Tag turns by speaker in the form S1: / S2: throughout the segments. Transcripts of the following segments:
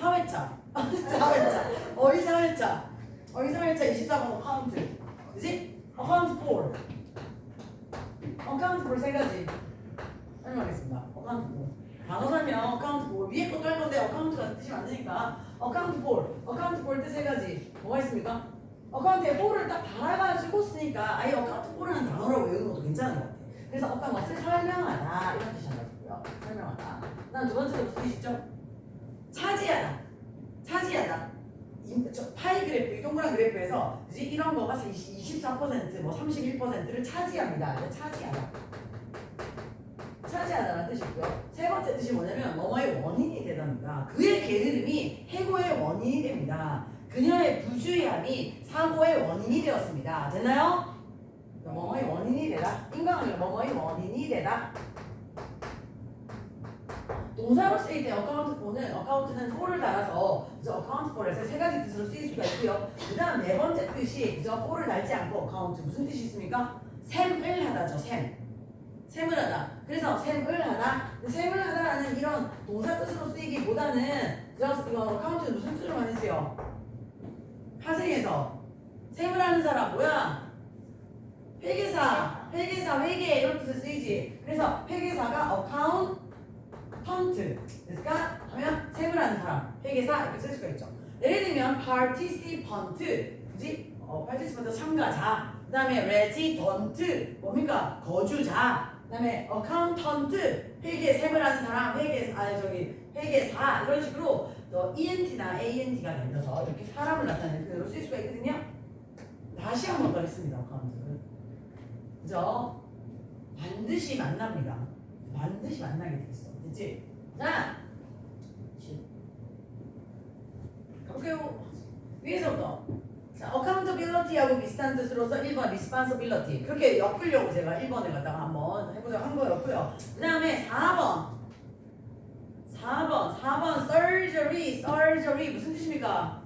S1: 4회차. 4회차. 어휘 4회차. 어휘 4회차 24번 어카운트. 그지? 어카운트 4. 어카운트 4 세 가지. 설명하겠습니다. 어카운트 4. 단어 설명 어카운트 4. 위에 것도 할 건데 어카운트가 뜻이 많으니까 어카운트 4. 어카운트 4 뜻 세 가지. 뭐가 있습니까? 어카운트에 4를 딱 달아가지고 쓰니까 아예 어카운트 4라는 단어를 외우는 것도 괜찮은 것 같아요. 그래서 어카운트를 설명하다 이런 뜻이 나가지고요. 설명하다. 그다음 두 번째로 무슨 뜻이죠? 차지하다. 차지하다. 저 파이 그래프, 이 동그란 그래프에서 그치? 이런 거가 24%, 뭐 31%를 차지합니다. 차지하다. 차지하다는 뜻이고요. 세 번째 뜻이 뭐냐면 뭐뭐의 원인이 되답니다. 그의 게으름이 해고의 원인이 됩니다. 그녀의 부주의함이 사고의 원인이 되었습니다. 됐나요? 뭐뭐의 원인이 되다. 인간관계가 뭐뭐의 원인이 되다. 동사로 쓰일 때 어카운트는 4를 달아서 그저 어카운트 4에서 세 가지 뜻으로 쓰일 수가 있고요. 그 다음 네 번째 뜻이 그저 4를 달지 않고 어카운트 무슨 뜻이 있습니까? 셈을 하다죠. 셈을 하다. 그래서 셈을 하다. 셈을 하다라는 이런 동사 뜻으로 쓰이기보다는 이거 어카운트는 무슨 뜻으로 많이 쓰여? 파생해서 셈을 하는 사람 뭐야? 회계사, 회계 이런 뜻으로 쓰이지. 그래서 회계사가 어카운턴트 그러니까 하면 셈을 하는 사람, 회계사 이렇게 쓸 수가 있죠. 예를 들면 participant, 그지? participant 참가자. 그 다음에 resident 뭡니까? 거주자. 그 다음에 accountant 회계 셈을 하는 사람, 회계사 이런 식으로 ENT나 ANT가 달려서 이렇게 사람을 나타내는 표현으로 쓸 수가 있거든요. 다시 한번 더 했습니다. 어카운트. 그죠? 반드시 만납니다. 반드시 만나게 돼 있어. 됐지? 자, 가볼게요. 위에서부터. 자, accountability하고 비슷한 뜻으로서 1번 responsibility. 그렇게 엮으려고 제가 1번을 갖다가 한번 해보자고 한 거였고요. 그 다음에 4번 surgery 무슨 뜻입니까?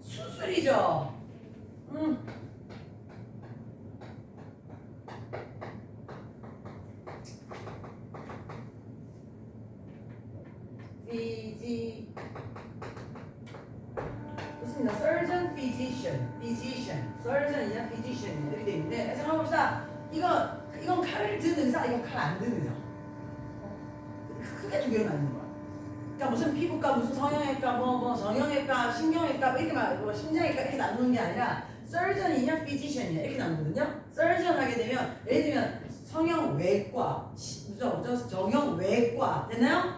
S1: 수술이죠. 좋습니다. surgeon, physician, surgeon이나 physician 이렇게 돼 있는데 생각해 봅시다. 이건 칼을 든 의사, 이건 칼 안 든 의사. 크게 두 개로 나뉘는 거야. 그러니까 무슨 피부과, 무슨 성형외과, 뭐 정형외과, 신경외과 이렇게 뭐 심장외과 이렇게 나누는 게 아니라 surgeon이냐, physician이냐 이렇게 나누거든요. surgeon 하게 되면 예를 들면 성형외과, 정형외과 됐나요?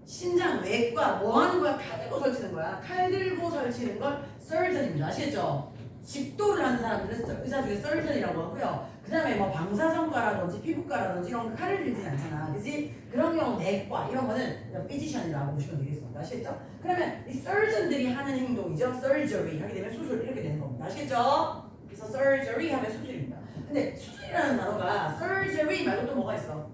S1: 신장외과 뭐 하는 거야? 칼 들고 설치는 거야. 칼 들고 설치는 걸 surgeon입니다. 아시겠죠? 집도를 하는 사람들은 의사 중에 surgeon이라고 하고요. 그 다음에 뭐 방사선과라든지 피부과라든지 이런 거 칼을 들진 않잖아. 그지? 그런 경우 내과 이런 거는 physician이라고 보시면 되겠습니다. 아시겠죠? 그러면 이 surgeon들이 하는 행동이죠. surgery 하게 되면 수술 이렇게 되는 겁니다. 아시겠죠? 그래서 surgery 하면 수술입니다. 근데 수술이라는 단어가 surgery 말고 또 뭐가 있어?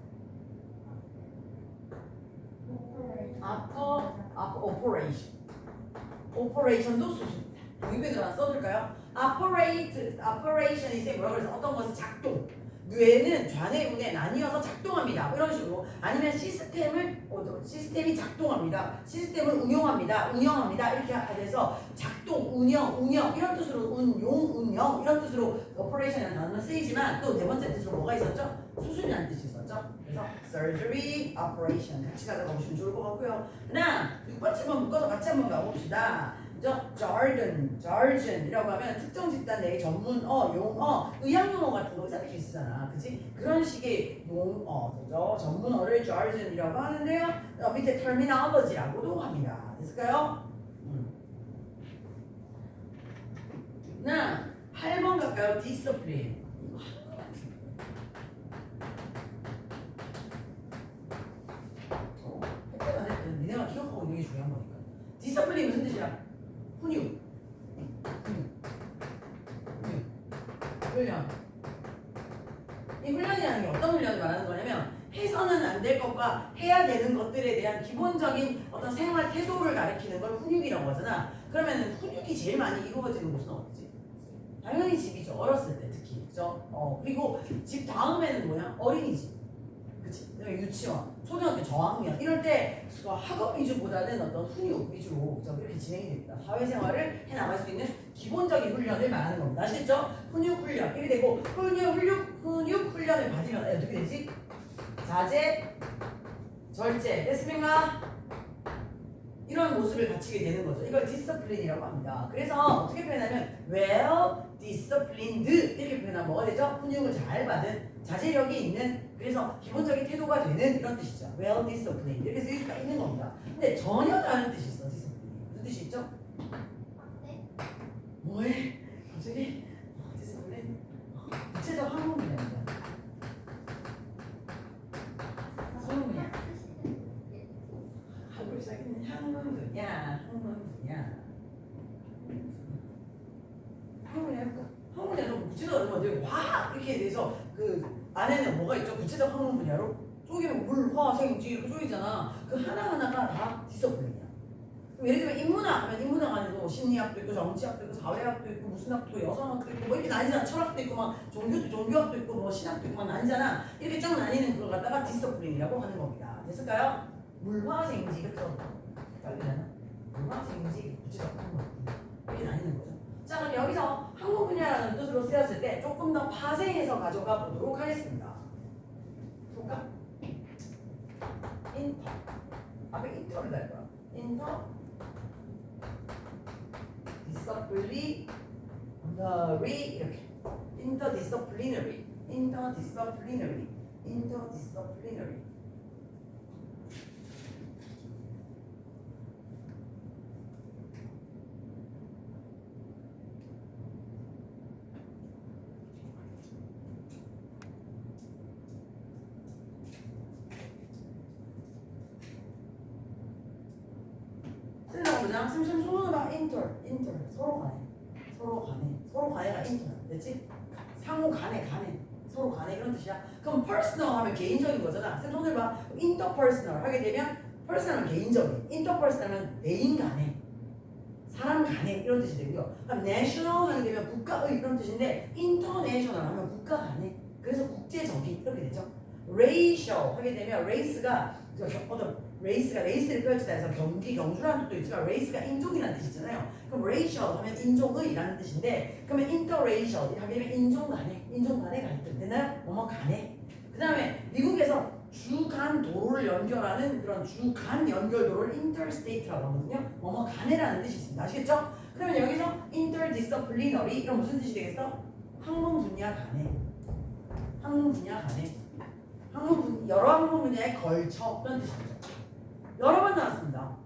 S1: operation도 수술입니다. 여기에도 하나 써둘까요? operation이 뭐라고 해서 어떤 것을 작동. 뇌는 좌뇌 우뇌 나뉘어서 작동합니다. 이런 식으로 아니면 시스템이 작동합니다. 시스템을 운용합니다. 이렇게 돼서 작동, 운영 이런 뜻으로 운영 이런 뜻으로 operation이라는 단어는 쓰이지만 또 네 번째 뜻으로 뭐가 있었죠? 수술이라는 뜻이 있었죠. 그래서 surgery, operation 같이 가져가 보시면 좋을 것 같고요. 그다음 6번째 묶어서 같이 한번 가봅시다. jargon이라고 하면 특정 집단 내의 전문어, 용어, 의학용어 같은 거 의사들이 쓰잖아, 그치? 그런 식의 용어, 그죠? 전문어를 jargon이라고 하는데요. 밑에 terminology라고도 합니다. 됐을까요? 나 8번 갈까요? discipline. 헷갈려 안 했거든. 니네가 기억하고 있는 게 중요한 거니까. discipline 무슨 뜻이야? 훈육. 훈련. 이 훈련이라는 게 어떤 훈련을 말하는 거냐면 해서는 안 될 것과 해야 되는 것들에 대한 기본적인 어떤 생활 태도를 가리키는 걸 훈육이라고 하잖아. 그러면 훈육이 제일 많이 이루어지는 곳은 어디지? 당연히 집이죠. 어렸을 때 특히. 그죠? 그리고 집 다음에는 뭐야? 어린이집. 그치? 유치원, 초등학교 저학년 이럴 때 학업 위주보다는 어떤 훈육 위주로 이렇게 진행이 됩니다. 사회생활을 해나갈 수 있는 기본적인 훈련을 말하는 겁니다. 아시겠죠? 훈육 훈련 이렇게 되고 훈육 훈련을 받으면 어떻게 되지? 자제, 절제 됐습니까? 이런 모습을 갖추게 되는 거죠. 이걸 discipline이라고 합니다. 그래서 어떻게 표현하면 well disciplined 이렇게 표현하면 뭐가 되죠? 훈육을 잘 받은 자제력이 있는 그래서 기본적인 태도가 되는 이런 뜻이죠. well disciplined 이렇게 쓸 수가 있는 겁니다. 근데 전혀 다른 뜻이 있어. discipline 무슨 뜻이 있죠? 뭐해? 갑자기 discipline 구체적 한국문입니다. 한국문이야. 하고 시작했는 한국문이야. 한국문이 해볼까? 한국문이 좀 구체적으로 뭔데? 와 이렇게 돼서 그 안에는 뭐가 있죠? 구체적 학문 분야로 쪼개면 물, 화, 생, 지 이렇게 쪼개잖아. 그 하나하나가 다 디서플린이야. 예를 들면 인문학 하면 인문학 안에도 심리학도 있고 정치학도 있고 사회학도 있고 무슨 학도 있고 여성학도 있고 뭐 이렇게 나뉘잖아. 철학도 있고 막 종교학도 있고 뭐 신학도 있고 막 나뉘잖아. 이렇게 쭉 나뉘는 그걸 갖다가 디서플린이라고 하는 겁니다. 됐을까요? 물, 화, 생지 그쵸? 헷갈리잖아. 물, 화, 생지 구체적 학문 이렇게 나뉘는 거죠. 자 그럼 여기서 학문 분야라는 뜻으로 쓰였을 때 조금 더 파생해서 가져가 보도록 하겠습니다. 볼까? 인터 앞에 인터를 달 거야. 인터 디서플리너리 이렇게 인터디서플리너리 그냥 쌤 손으로 막 인터 서로 간에가 인터 됐지? 상호 간에 서로 간에 이런 뜻이야. 그럼 personal 하면 개인적인 거잖아. 쌤 손을 봐. interpersonal 하게 되면 personal은 개인적인, interpersonal은 대인 간에 사람 간에 이런 뜻이 되고요. 그럼 national 하게 되면 국가의 이런 뜻인데 international 하면 국가 간에 그래서 국제적인 이렇게 되죠. racial 하게 되면 race가 레이스를 펼치다 해서 경주라는 뜻도 있지만 레이스가 인종이라는 뜻이 있잖아요. 그럼 racial 하면 인종의라는 뜻인데 그러면 interracial 하게 되면 인종 간의 갈등 되나요? 뭐뭐 간에. 그 다음에 미국에서 주간 도로를 연결하는 그런 주간 연결도로를 interstate라고 하거든요. 뭐뭐 간에라는 뜻이 있습니다. 아시겠죠? 그러면 여기서 interdisciplinary 이건 무슨 뜻이 되겠어? 학문 분야 간에 여러 학문 분야에 걸쳐 그런 뜻이죠. 여러 번 나왔습니다.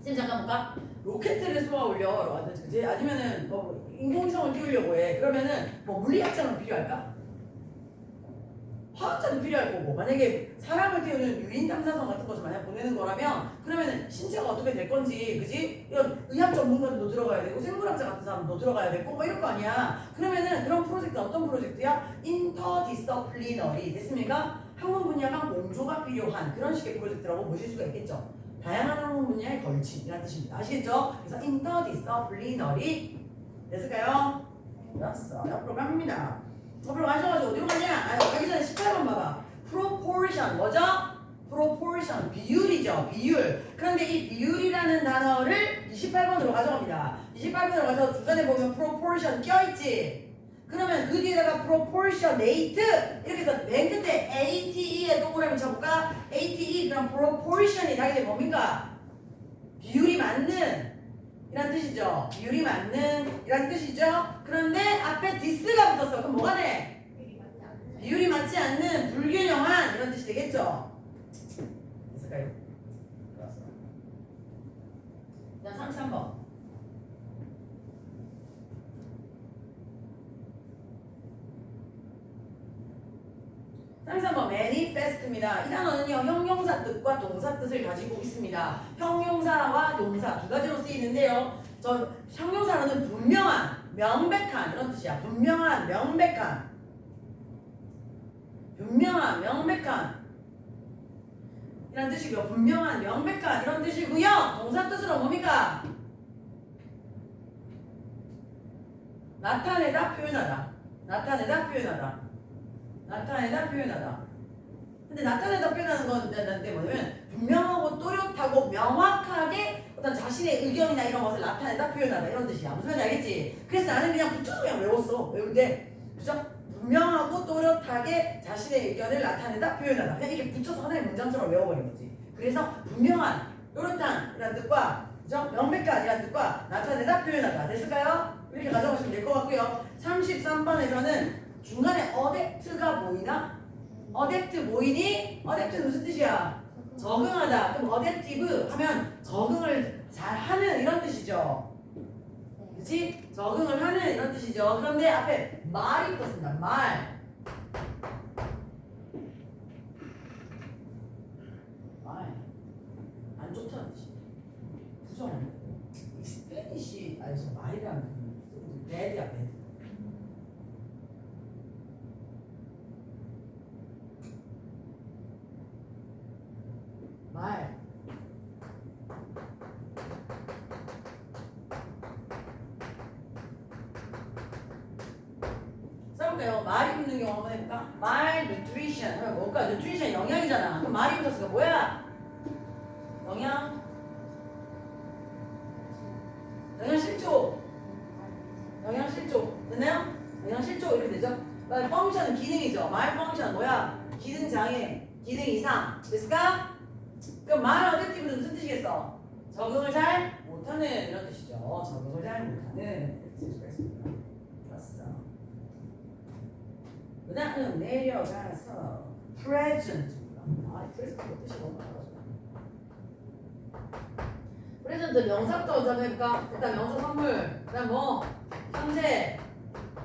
S1: 쌤 잠깐 볼까? 로켓을 쏘아 올려. 그치? 아니면은 뭐 인공위성을 띄우려고 해. 그러면은 뭐 물리학자는 필요할까? 화학자도 필요할 거고. 만약에 사람을 띄우는 유인 탐사선 같은 것을 만약 보내는 거라면 그러면은 신체가 어떻게 될 건지, 그지? 이런 의학 전문가도 들어가야 되고 생물학자 같은 사람도 들어가야 되고 뭐 이럴 거 아니야. 그러면은 그런 프로젝트 어떤 프로젝트야? 인터디서플리너리 됐습니까? 학문 분야가 공조가 필요한 그런 식의 프로젝트라고 보실 수가 있겠죠. 다양한 학문 분야에 걸친이라는 뜻입니다. 아시겠죠? 그래서 interdisciplinary 됐을까요? 됐어. 옆으로 갑니다. 옆으로 가셔가지고 어디로 가냐? 가기 전에 18번 봐봐. proportion 뭐죠? proportion 비율이죠. 비율. 그런데 이 비율이라는 단어를 28번으로 가져갑니다. 28번으로 가서 주간에 보면 proportion 껴있지? 그러면 그 뒤에다가 proportionate 이렇게 해서 맨 끝에 ATE에 동그라미 쳐볼까? ATE 그럼 proportion이 나게 되면 뭡니까? 비율이 맞는 이란 뜻이죠. 비율이 맞는 이란 뜻이죠. 그런데 앞에 this가 붙었어. 그럼 뭐가 돼? 비율이 맞지 않는 불균형한 이런 뜻이 되겠죠. 됐을까요? 자 33번 뭐 manifest입니다. 이 단어는요 형용사 뜻과 동사 뜻을 가지고 있습니다. 형용사와 동사 두 가지로 쓰이는데요. 저 형용사로는 분명한, 명백한 이런 뜻이야. 분명한, 명백한 이런 뜻이고요. 분명한, 명백한 이런 뜻이고요. 동사 뜻으로 뭡니까? 나타내다, 표현하다. 근데 나타내다 표현하는 건 근데 뭐냐면 분명하고 또렷하고 명확하게 어떤 자신의 의견이나 이런 것을 나타내다 표현하다 이런 뜻이야. 무슨 말인지 알겠지? 그래서 나는 그냥 붙여서 그냥 외웠어. 외운데 그죠? 분명하고 또렷하게 자신의 의견을 나타내다 표현하다. 그냥 이렇게 붙여서 하나의 문장처럼 외워버린 거지. 그래서 분명한, 또렷한 이란 뜻과 그죠? 명백한 이란 뜻과 나타내다 표현하다. 됐을까요? 이렇게 가져가시면 될 것 같고요. 33번에서는 중간에 어댑트가 보이나? 어댑트 보이니? 어댑트는 무슨 뜻이야? 적응하다. 그럼 어댑티브 하면 적응을 잘 하는 이런 뜻이죠. 그치? 적응을 하는 이런 뜻이죠. 그런데 앞에 말이 붙었습니다. 말. 말. 안 좋다는 뜻이에요. 부정은. 이 스페니쉬, 아니, 저 말이라는 뜻은 배드야, 배드. 말. 써볼까요? 말이 붙는 경우 한번 해볼까? 말, nutrition 하면 뭘까? nutrition 영양이잖아. 그럼 말이 붙었으니까 뭐야? 영양. 영양실조. 영양실조. 됐나요? 영양실조 이렇게 되죠? 말 펑션은 기능이죠. 말 펑션은 뭐야? 기능장애, 기능 이상. 됐을까? 그럼 말 어댑티브는 무슨 뜻이겠어? 적응을 잘 못하는 이런 뜻이죠. 적응을 잘 못하는 이렇게 쓸 수가 있습니다. 좋았어. 그 다음 내려가서 present입니다. present 뜻이 너무 많아가지고. present 명사부터 먼저 해볼까? 일단 명사 선물. 그 다음 뭐? 현재.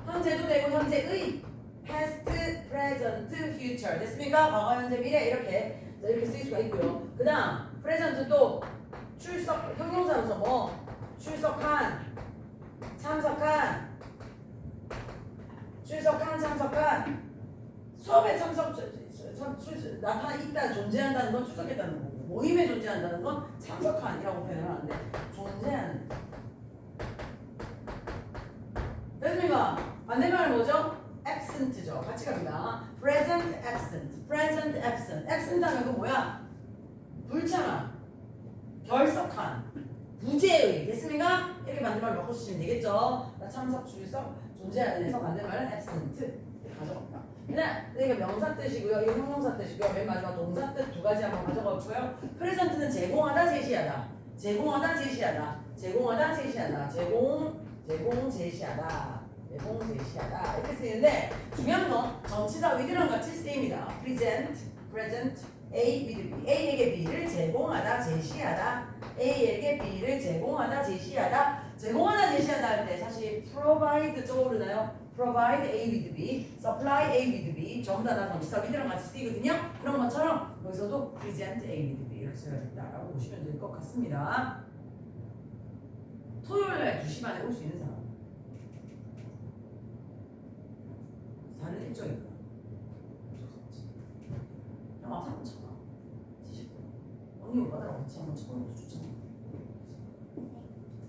S1: 현재도 되고 현재의 past, present, future. 됐습니까? 과거, 현재, 미래 이렇게 쓸 수가 있고요. 그 다음 present도 출석, 형용사로서 뭐? 출석한, 참석한, 수업에 나타나 있다, 존재한다는 건 출석했다는 거고, 모임에 존재한다는 건 참석한이라고 표현을 하는데 존재하는. 됐습니까? 반대말은 뭐죠? absent죠. 같이 갑니다. present, absent, present, absent. absent 하면 그 뭐야? 불참한, 결석한, 부재의. 됐습니까? 이렇게 반대말로 바꿔주시면 되겠죠? 참석, 출석, 존재하는 에서 반대말은 absent 이렇게 가져갑니다. 이게 명사 뜻이고요. 이게 형용사 뜻이고요. 맨 마지막 동사 뜻 두 가지 한번 가져가고요. present는 제공하다, 제시하다. 제공하다, 제시하다. 제공하다, 제시하다. 제공, 제시하다. 제시하다. 이렇게 쓰이는데 중요한 건 전치사 with랑 같이 쓰입니다. present, A with B. A에게 B를 제공하다, 제시하다. A에게 B를 제공하다, 제시하다. 제공하다, 제시하다 할 때 사실 provide 떠오르나요? provide A with B, supply A with B 전부 다 전치사 with랑 같이 쓰이거든요. 그런 것처럼 여기서도 present A with B 이렇게 써야 된다라고 보시면 될 것 같습니다. 토요일날 2시 반에 올 수 있는 사람 다른 일정이구나. 형 앞에 한번 쳐봐. 70분. 언니 오빠랑 같이 한번 쳐보는 것도 좋잖아.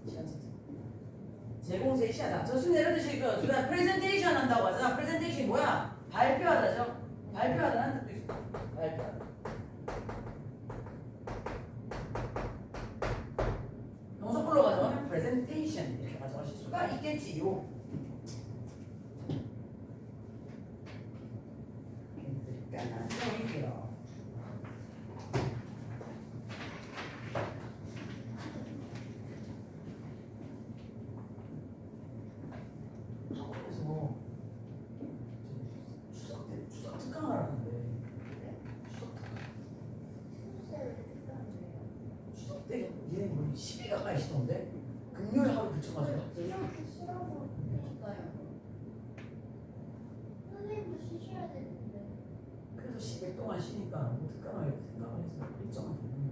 S1: 시간 차서. 제공 제시하다. 저순 내려드시고요. 그다음 프레젠테이션 한다고 하잖아. 프레젠테이션이 뭐야? 발표하다죠. 발표하다는 뜻도 있어. 발표하다. 명사풀로 가져가면 프레젠테이션 이렇게 가져가실 수가 있겠지요. 볼게요. 학원에서 추석 특강을 하는데 추석 때 얘네 뭐 10일 가까이 쉬던데 금요일 하루 붙여가지고
S2: 쉬라고 그러니까요. 선생님도 쉬셔야 되는데.
S1: 그래서 10일 동안 쉬니까 뭐 특강을 생각을 해서 일정을 잡는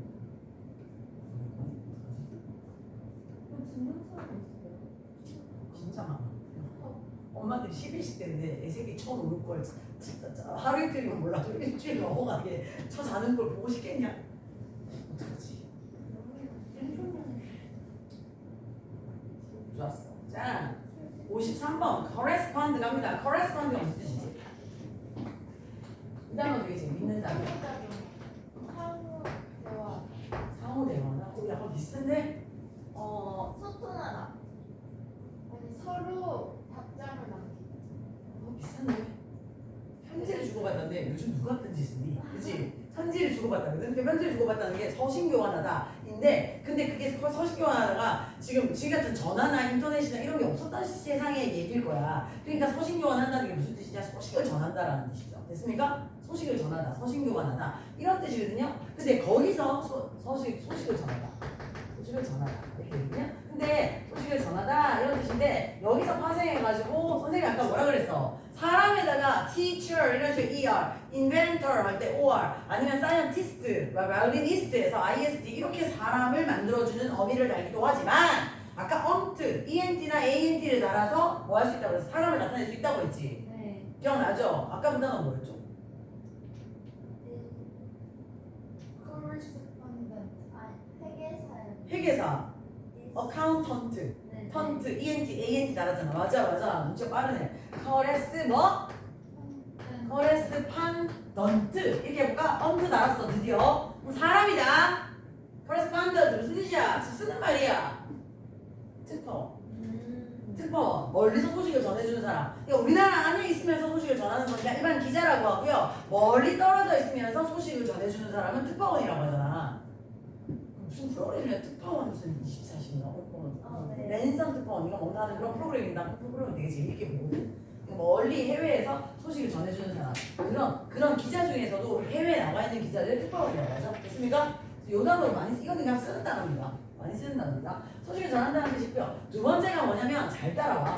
S2: 그럼 증명서가 있어요.
S1: 진짜 많아. 엄마들이 10일씩 때인데 애새끼 처음 올 걸 진짜 하루 이틀이면 몰라도 일주일 넘어가게 쳐 자는 걸 보고 싶겠냐? 어떡하지? 좋았어. 자, 53번 correspond 갑니다. correspond가 무슨 뜻이지? 단어 되게 재밌는 단어.
S2: 상호 대화.
S1: 상호 대화나? 약간 비슷한데?
S2: 소통하다. 아니 서로 답장을 남기다.
S1: 비슷한데? 편지를 주고받았는데 요즘 누가 편지 쓰니? 그치? 편지를 주고받았거든? 근데 편지를 주고받다는 게 서신교환하다인데 근데 그게 서신교환하다가 지금 같은 전화나 인터넷이나 이런 게 없었던 세상의 얘기일 거야. 그러니까 서신교환한다는 게 무슨 뜻이냐? 소식을 전한다라는 뜻이죠. 됐습니까? 소식을 전하다, 서신교환하다 이런 뜻이거든요. 근데 거기서 소식을 전하다. 소식을 전하다 이렇게 되거든요. 근데 소식을 전하다 이런 뜻인데 여기서 파생해가지고 선생님이 아까 뭐라 그랬어? 사람에다가 teacher 이런 식으로 er, inventor 할 때 or 아니면 scientist, violinist에서 ist 이렇게 사람을 만들어주는 어미를 달기도 하지만 아까 ent나 ant를 달아서 뭐 할 수 있다고 그랬어? 사람을 나타낼 수 있다고 했지?
S2: 네.
S1: 기억나죠? 아까 그 단어 뭐였죠?
S2: correspondent. 회계사요.
S1: 회계사, accountant,
S2: 네.
S1: 턴트, ent 달았잖아. 맞아. 문제 빠르네. correspondent 이렇게 해볼까? 언트 달았어 드디어. 그럼 사람이다. correspondent 무슨 뜻이야? 쓰는 말이야. 특파원 멀리서 소식을 전해주는 사람. 그러니까 우리나라 안에 있으면서 소식을 전하는 거니까 일반 기자라고 하고요. 멀리 떨어져 있으면서 소식을 전해주는 사람은 특파원이라고 하잖아. 무슨 프로그램이야? 특파원 무슨 24시인가?
S2: 네.
S1: 랜선 특파원 이거 뭔가 하는 그런 프로그램입니다. 그 프로그램 되게 재밌게 보거든. 멀리 해외에서 소식을 전해주는 사람. 그런 기자 중에서도 해외에 나와 있는 기자들 특파원이라고 하죠. 됐습니까? 요 단어를 많이 이건 그냥 쓰는 단어입니다. 많이 쓰는 단어입니다. 소식을 전한다는 뜻이고요. 두 번째가 뭐냐면 잘 따라와.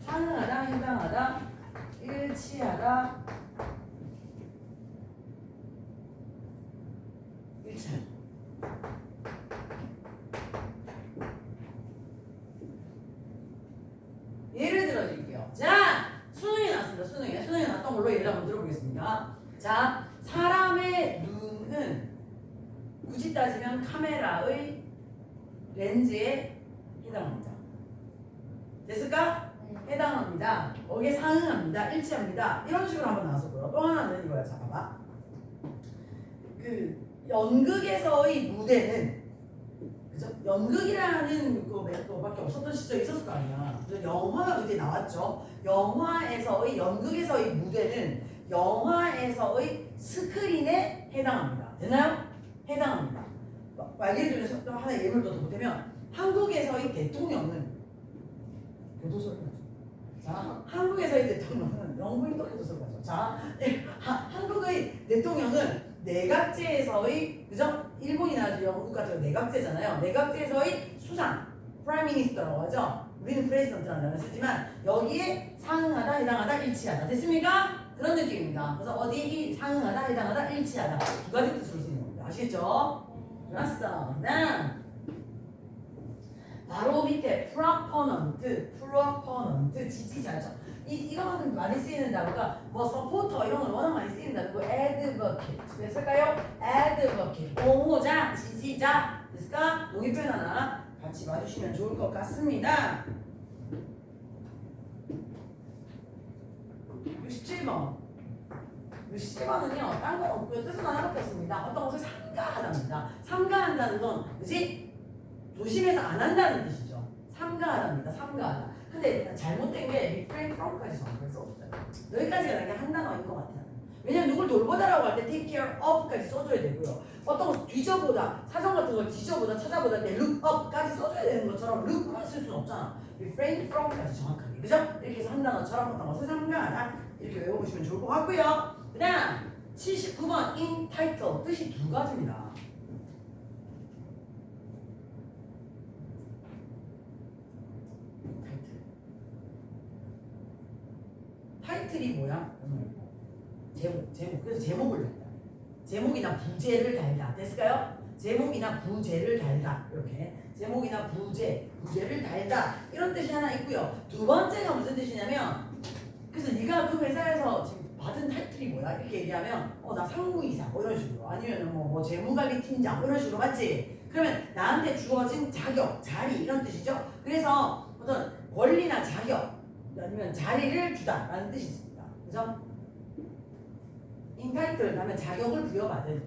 S1: 상응하다, 해당하다, 일치하다, 일치하다. 예를 들어 드릴게요. 자, 수능이 나왔습니다. 수능이 나왔던 걸로 예를 한번 들어보겠습니다. 자, 사람의 눈은 굳이 따지면 카메라의 렌즈에 해당합니다. 됐을까?
S2: 네.
S1: 해당합니다. 거기에 상응합니다. 일치합니다. 이런 식으로 한번 나왔었고요. 또 하나는 이거야. 자, 봐봐. 그 연극에서의 무대는 그죠? 연극이라는 그밖에 없었던 시절이 있었을 거 아니야. 영화가 그때 나왔죠. 연극에서의 무대는 영화에서의 스크린에 해당합니다. 되나요? 해당합니다. 예를 들어서 또 하나 예를 더 보태면 한국에서의 대통령은 교도소를 가죠. 자, 한국에서의 대통령은 영부인도 교도소를 가죠. 자, 한국의 대통령은 내각제에서의 그죠? 일본이나 영국 같은 내각제잖아요. 내각제에서의 수상, 프라임 미니스터라고 하죠. 우리는 프레지던트라는 단어를 쓰지만 여기에 상응하다, 해당하다, 일치하다. 됐습니까? 그런 느낌입니다. 그래서 어디 상응하다, 해당하다, 일치하다 두 가지 뜻으로 쓰는 겁니다. 아시겠죠? 좋았어. 그다음 바로 밑에 proponent 지지자죠. 이거만큼 많이 쓰이는 단어가 뭐 서포터 이런 건 워낙 많이 쓰이는 단어고 advocate 됐을까요? advocate 옹호자, 지지자 됐을까? 여기 표현 하나 같이 봐주시면 좋을 것 같습니다. 67번 67번은요 딴 건 없고요 뜻은 하나밖에 없습니다. 어떤 것을 삼가하답니다. 삼가한다는 건 그지? 조심해서 안 한다는 뜻이죠. 삼가하답니다. 삼가하다. 근데 잘못된 게 refrain from까지 정확하게 써줬어요. 여기까지가 그냥 한 단어인 것 같아요. 왜냐면 누굴 돌보다라고 할 때 take care of까지 써줘야 되고요. 어떤 거 뒤져보다, 사전 같은 걸 뒤져보다, 찾아보다 할 때 look up까지 써줘야 되는 것처럼 look만 쓸 수는 없잖아. refrain from까지 정확하게. 그죠? 이렇게 해서 한 단어처럼 어떤 것을 삼가하다. 이렇게 외워보시면 좋을 것 같고요. 그 다음 79번 entitle 뜻이 두 가지입니다. 타이틀이 뭐야? 제목. 그래서 제목을 달다. 제목이나 부제를 달다. 됐을까요? 제목이나 부제를 달다. 이렇게 제목이나 부제를 달다. 이런 뜻이 하나 있고요. 두 번째가 무슨 뜻이냐면 그래서 네가 그 회사에서 지금 받은 타이틀이 뭐야? 이렇게 얘기하면 나 상무이사 뭐 이런 식으로 아니면 뭐 재무관리팀장 뭐 이런 식으로 맞지? 그러면 나한테 주어진 자격, 자리 이런 뜻이죠. 그래서 어떤 권리나 자격 아니면 자리를 주다라는 뜻이 있습니다. 그죠? entitled 하면 자격을 부여받은,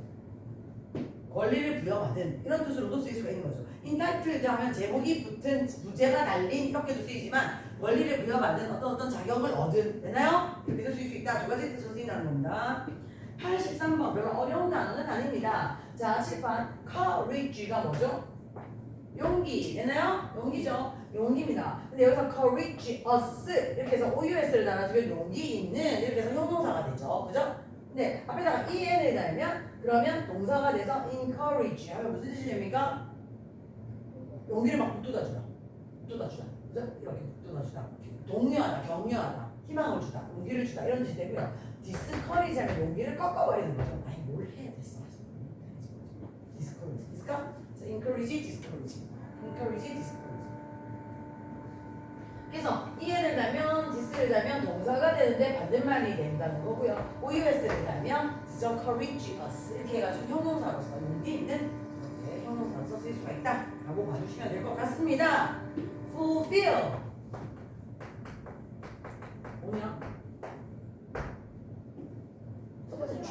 S1: 권리를 부여받은 이런 뜻으로도 쓰일 수가 있는 거죠. entitled 하면 제목이 붙은 부제가 달린 이렇게도 쓰이지만 권리를 부여받은 어떤 자격을 얻은, 되나요? 이렇게도 쓰일 수 있다. 두 가지 뜻으로 쓰인다는 겁니다. 83번 별로 어려운 단어는 아닙니다. 자, 칠판 courage가 뭐죠? 용기, 되나요? 용기죠. 용기입니다. 근데 여기서 courageous 이렇게 해서 OUS를 달아주면 용기 있는 이렇게 해서 형용사가 되죠. 그죠? 근데 앞에다가 EN을 달면 그러면 동사가 돼서 encourage 하면 무슨 뜻이 됩니까? 용기를 막 북돋아주다. 북돋아주다. 그죠? 이렇게 북돋아주다. 독려하다, 격려하다, 희망을 주다, 용기를 주다 이런 뜻이 되고요. discourage 하면 용기를 꺾어버리는 거죠. 아니 뭘 해야 됐어. discourage. 그래서 encourage, discourage. encourage, discourage. 그래서 EN을 달면 dis를 달면 동사가 되는데 반대말이 된다는 거고요. OUS를 달면 discourageous 이렇게 해가지고 형용사로서 용기 있는 이렇게 형용사로서 쓸 수가 있다 라고 봐주시면 될 것 같습니다. fulfill 뭐냐? 첫 번째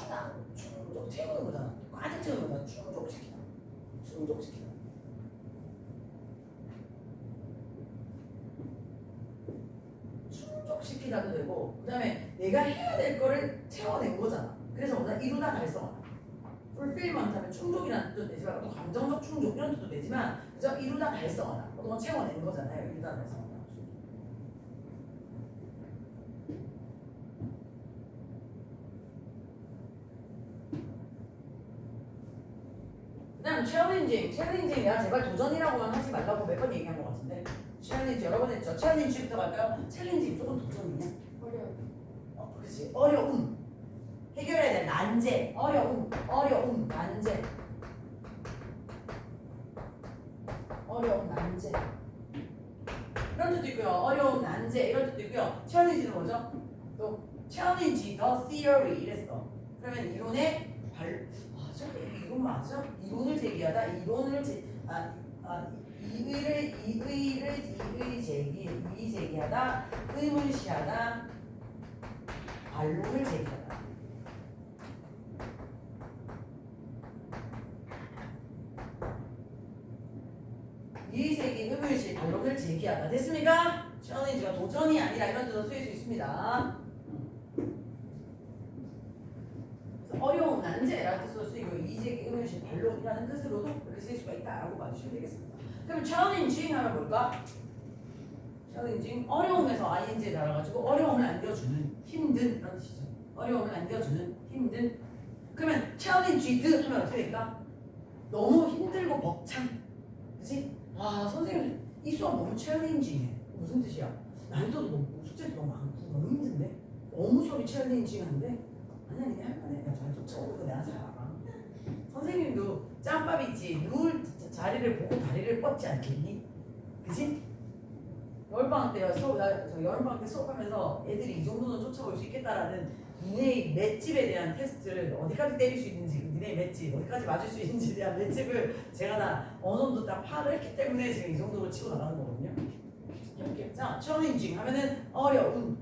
S1: 충족 채우는 거잖아. 꽉 채우는 거잖아. 충족시키다. 충족시키다. 충족시키다도 되고 그 다음에 내가 해야 될 거를 채워낸 거잖아. 그래서 뭔가 이루다 달성하다. fulfillment 하면 충족이라는 뜻도 되지만 또 감정적 충족 이런 뜻도 되지만 그죠? 이루다 달성하다. 어떤 건 채워낸 거잖아요. 이루다 달성하다. 그 다음 챌린징 야 제발 도전이라고만 하지 말라고 몇 번 얘기한 것 같은데 챌린지 여러 번 했죠. 챌린지부터 갈까요? 챌린지 조금 도전이냐?
S2: 어려워.
S1: 그렇지. 어려움 해결해야 될 난제 어려움 난제 어려움 난제 이런 뜻도 있고요. 어려움 난제 이런 뜻도 있고요. 챌린지는 뭐죠? 또 챌린지 더 theory 이랬어. 그러면 이론의 맞아? 이건 맞아? 이론을 제기하다 이론을 이의 제기하다 의문시하다 반론을 제기하다. 이의 제기 의문시 반론을 제기하다. 됐습니까? 챌린지가 도전이 아니라 이런 뜻으로 쓰일 수 있습니다. 어려운 난제라는 뜻으로 쓰이고 이의제기 의문시 반론이라는 뜻으로도 이렇게 쓰일 수가 있다라고 봐주시면 되겠습니다. 그럼 challenging 하면 뭘까? challenging 어려움에서 ing에 달아가지고 어려움을 안겨주는 힘든 이런 뜻이죠. 어려움을 안겨주는 힘든. 그러면 challenged 하면 어떻게 될까? 너무 힘들고 벅찬. 그치? 아 선생님 이 수업 너무 challenging해. 무슨 뜻이야? 난이도도 너무 숙제도 너무 많고 너무 힘든데? 너무 수업이 challenging한데? 아니 할만해. 잘 쫓아오고 내가 잘 알아. 선생님도 짬밥 있지. 누울 자리를 보고 다리를 뻗지 않겠니? 그지? 여름방학 때요. 여름방학 때 수업하면서 애들이 이 정도는 쫓아올 수 있겠다라는 니네 맷집에 대한 테스트를 어디까지 때릴 수 있는지 니네 맷집 어디까지 맞을 수 있는지에 대한 맷집을 제가 다 어느 정도 다 파악을 했기 때문에 지금 이 정도로 치고 나가는 거거든요. 해볼게요. 자, challenging 하면은 어려운,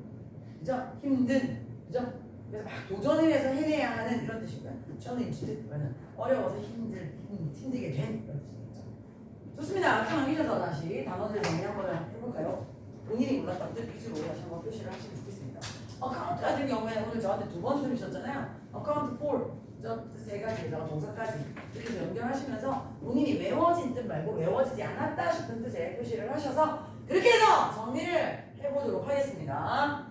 S1: 그죠? 힘든, 그죠? 그래서 막 도전을 해서 해내야 하는 이런 뜻이고요. challenged 그러면 어려워서 힘들게 된 이런 뜻이겠죠. 좋습니다. 상황이셔서 다시 단어들 정리 한번 해볼까요? 본인이 몰랐던 뜻 위주로 다시 한번 표시를 하시면 좋겠습니다. 어카운트 같은 경우에 오늘 저한테 2번 들으셨잖아요. 어카운트 for 세 가지에다가 동사까지 이렇게 해서 연결하시면서 본인이 외워진 뜻 말고 외워지지 않았다 싶은 뜻에 표시를 하셔서 그렇게 해서 정리를 해보도록 하겠습니다.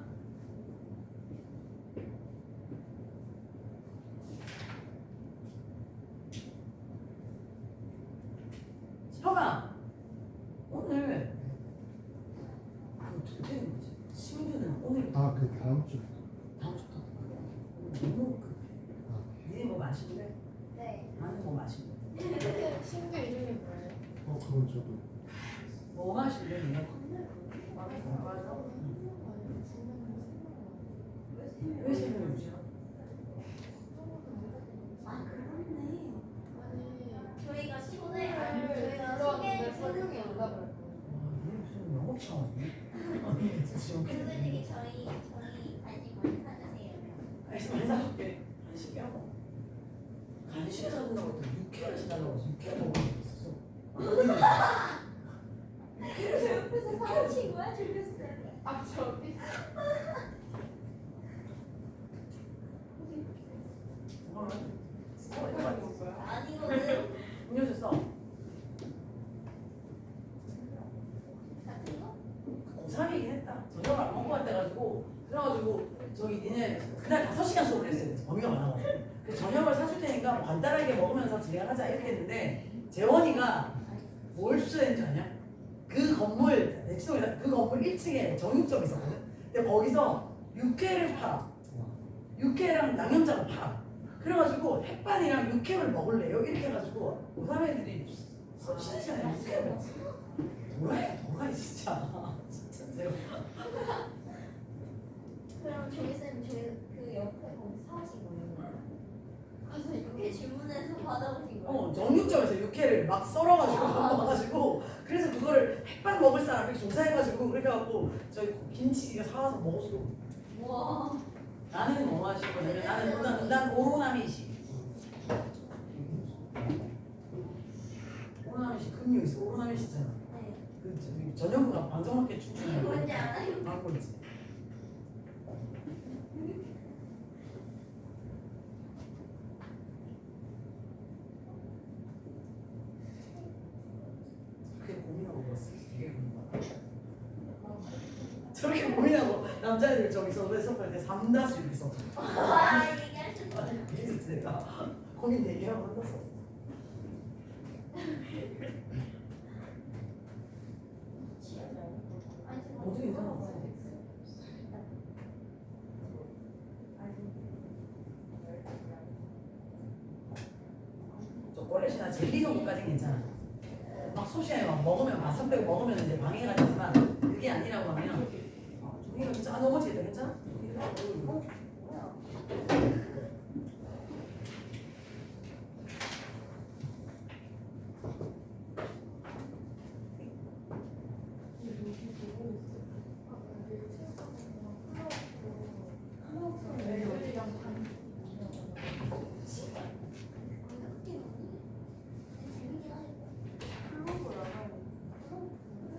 S1: 혁아, 오늘 어떻게 되는 거지? 신규는 오늘
S3: 그 다음 주부터.
S1: 다음 주부터 너무 급해. 니네 뭐 마실래?
S2: 네.
S1: 나는 뭐 마실래?
S2: 신규 이름이 뭐예요?
S3: 그건 저도.
S1: 뭐 마실래? 니네? 맞아. 왜 세명이 오지?
S2: 아 그렇네. 아니
S4: 저희가
S2: 저희가
S4: 초대를
S2: 소개를
S4: 설명이 안 가요.
S1: 와, 얘 무슨 영어 6천. 아니 지금
S2: 선생님이 저희 간식 많이 사주세요.
S1: 알겠어 많이 사줄게. 간식이라고. 간식을 사준다고 했더니 육회를 사달라고 해서 육회를 먹을 수 있었어. 육회를
S2: 제
S1: 사.
S2: 옆에서 사는 친구야 죽였어요.
S4: 아 저기 스타일이 뭐야?
S2: 아니거든.
S1: 음료수 써.
S2: 같은 거?
S1: 고3이긴 했다. 저녁을 안 먹고 왔대가지고 그래가지고 저기 니네 그날 5시간 수업을 했어요. 범위가 많아가지고. 그래서 저녁을 사줄 테니까 뭐 간단하게 먹으면서 진행하자 이렇게 했는데 재원이가 뭘 추천했는지 아냐? 그 건물 그 건물 1층에 정육점이 있었거든. 근데 거기서 육회를 팔아. 육회랑 양념장을 팔아. 그래가지고 햇반이랑 육회를 먹을래요? 이렇게 해가지고 고3 애들이 수업 쉬는 시간에 육회를 먹어. 뭐야 진짜. 진짜 제가.
S2: 그럼 조이쌤 그 옆에 거기 사오신 거예요? 가서 이렇게 주문해서 받아오신 거예요?
S1: 정육점에서 육회를 막 썰어가지고 먹어가지고 그래서 그거를 햇반 먹을 사람 이렇게 조사해가지고 그렇게 해갖고 저희 김치가 사와서 먹었어.
S2: 우와.
S1: 나는 뭐 마실 거냐면 나는 오로나미시. 오로나미시 금요 있어. 오로나미시 있잖아.
S2: 네.
S1: 그 전현무가 방정맞게 춤추는 거.
S2: 뭔지 알아요?
S1: 광고 있지. 그게 고민하고 먹었어. 되게 고민하고. 저렇게 고민하고 남자애들 저기서 왜 수업할 때 3다수 이렇게 써.
S2: 와 얘기할 수 있어.
S1: 그래서 내가 고민 대기하고 혼났어. 어떻게 괜찮아? 초콜릿이나 젤리 정도까지는 괜찮아. 막 소시에 막 먹으면 맛선 빼고 먹으면 이제 방해가 되지만 그게 아니라고 하면 종이가 진짜 넘어지겠다 괜찮아?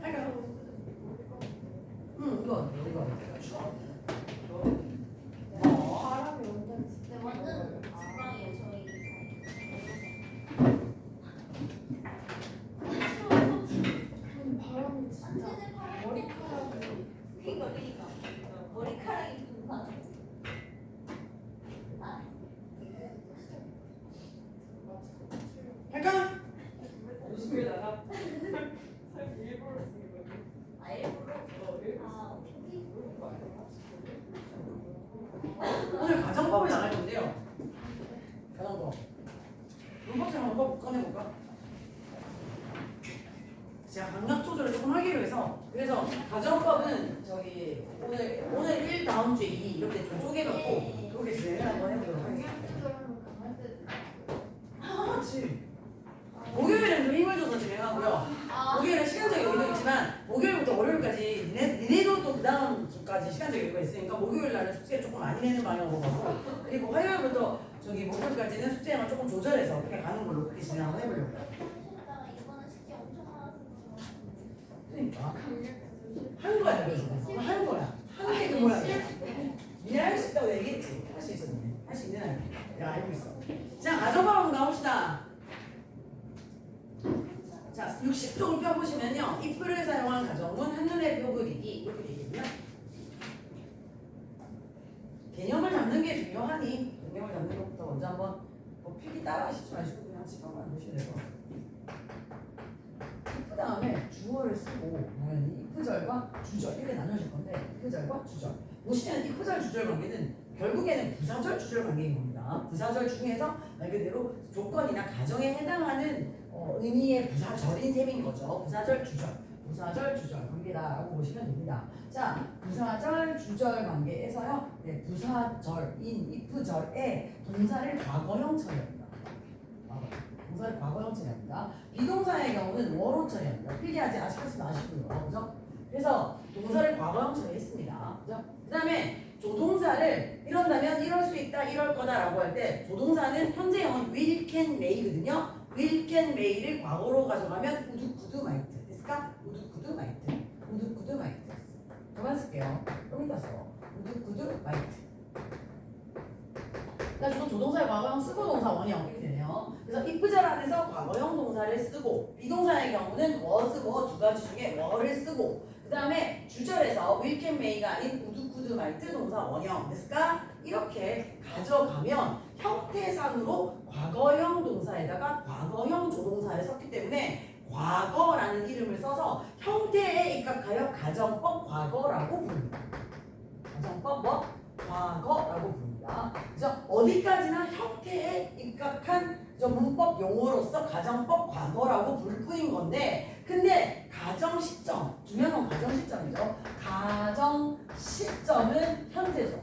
S1: 할까? 응 이거 추워.
S4: 바람이 완전
S2: 네, 완전 지방이에요 저희
S4: 바람이 진짜 머리카락이
S2: 그러니까 머리카락이 분산.
S1: 할까?
S4: 웃음이 나가 일부러 쓰는 거지.
S2: 아 일부러? 아 오케이.
S1: 오늘 가정법을 나갈 건데요. 가정법. 문법책 한번 꺼내볼까? 제가 강약 조절을 조금 하기로 해서 그래서 가정법은 저기 오늘 1 다음 주에 2 이렇게 좀 쪼개갖고 그렇게 진행을 한번 해보도록 하겠습니다. 그렇지. 목요일은 좀 힘을 줘서 진행하고요. 목요일은 시간적 여유도 있지만 목요일부터 월요일까지 니네도 또 그 다음 주까지 시간적 여유가 있으니까 목요일 날은 숙제 조금 많이 내는 방향으로 가고 그리고 화요일부터 저기 목요일까지는 숙제만 조금 조절해서 그렇게 가는 걸로 그렇게 진행 한번 해보려고.
S2: 이번에 숙제 엄청 많아서
S1: 그러니까 한 거야 그래서 한 거야. 한 게 그 뭐야? 니네 할 수 있다고 얘기했지. 할 수 있어 니네. 할 수 있는 아이. 내가 알고 있어. 자 가정법 한번 가봅시다. 자, 60쪽을 펴보시면요. if를 사용한 가정문 한눈에 표 그리기 이렇게 되겠고요. 개념을 잡는 게 중요하니 개념을 잡는 것부터 먼저 한번 뭐 필기 따라 하시지 마시고 그냥 지금만 보시면 돼요. if 다음에 주어를 쓰고 당연히 if절과 주절 이렇게 나눠질 건데 if절과 주절 보시면 if절 주절 관계는 결국에는 부사절 주절 관계인 겁니다. 부사절 중에서 말 그대로 조건이나 가정에 해당하는 의미의 부사절인 셈인 거죠. 부사절 주절 관계다라고 보시면 됩니다. 자, 부사절 주절 관계에서요. 네, 부사절인 if절에 동사를 과거형 처리합니다. 동사를 과거형 처리합니다. 비동사의 경우는 원어 처리합니다. 필기하지 하지 마시고요. 그죠? 그래서 동사를 과거형 처리했습니다. 그죠? 그 다음에 조동사를 이런다면 이럴 수 있다, 이럴 거다라고 할 때 조동사는 현재형은 will, can, may거든요. will, can, may를 과거로 가져가면 would, could, might. 됐을까? would, could, might. would, could, might. 그만 쓸게요. 좀 이따 써. would, could, might. 그러니까 주로 조동사의 과거형 쓰고 동사 원형 이렇게 되네요. 그래서 if절 안에서 과거형 동사를 쓰고 비동사의 경우는 was, were 두 가지 중에 were를 쓰고 그 다음에 주절에서 will, can, may가 아닌 would, could, might 동사 원형 됐을까? 이렇게 가져가면 형태상으로 과거형 동사에다가 과거형 조동사를 썼기 때문에 과거라는 이름을 써서 형태에 입각하여 가정법 과거라고 부릅니다. 가정법 뭐? 과거라고 부릅니다. 그래서 어디까지나 형태에 입각한 문법 용어로서 가정법 과거라고 부를 뿐인 건데 근데 가정 시점 중요한 건 가정 시점이죠. 가정 시점은 현재죠.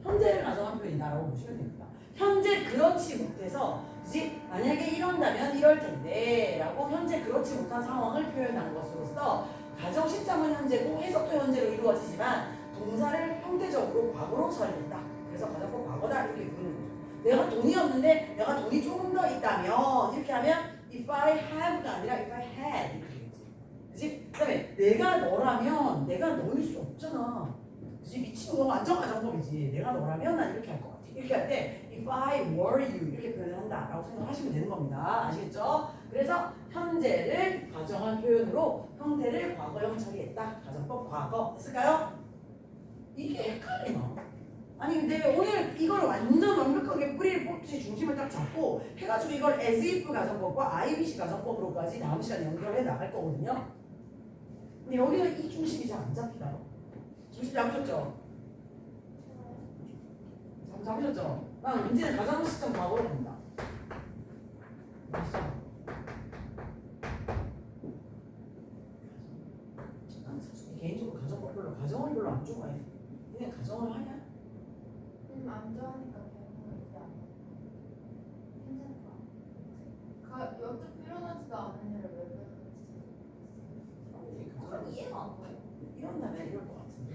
S1: 현재를 가정한 표현이다라고 보시면 됩니다. 현재 그렇지 못해서 그지 만약에 이런다면 이럴 텐데 라고 현재 그렇지 못한 상황을 표현한 것으로서 가정 시점은 현재고 해석도 현재로 이루어지지만 동사를 형태적으로 과거로 처리했다. 그래서 가정법 과거다 이렇게 부르는 거죠. 내가 돈이 없는데 내가 돈이 조금 더 있다면 이렇게 하면 if I have가 아니라 if I had 이렇게 되겠지. 그치? 그 다음에 내가 너라면 내가 너일 수 없잖아. 그치? 미친 거 완전 가정법이지. 내가 너라면 난 이렇게 할 것 같아. 이렇게 할 때 if I were you 이렇게 표현을 한다 라고 생각하시면 되는 겁니다. 아시겠죠? 그래서 현재를 가정한 표현으로 형태를 과거형 처리했다. 가정법 과거 됐을까요? 이게 헷갈리나? 아니 근데 오늘 이걸 완전 완벽하게 뿌리를 뽑듯이 중심을 딱 잡고 해가지고 이걸 as if 가정법과 IBC 가정법으로까지 다음 시간에 연결해 나갈 거거든요. 근데 여기서 이 중심이 잘 안 잡히나요? 중심 잡으셨죠? 잡으셨죠? 난 문제는 가정 시점 과거로 본다. 아시죠? 난 솔직히 개인적으로 가정법 가정을 별로 안 좋아해. 그냥 가정을 하냐?
S4: 안 좋아하니까 배우는 게 아니야. 괜찮다. 여쪽 일어나지도 않은 일을 왜 배우는지.
S2: 그건 이해가 안 가요.
S1: 이런다면 이럴 것 같은데.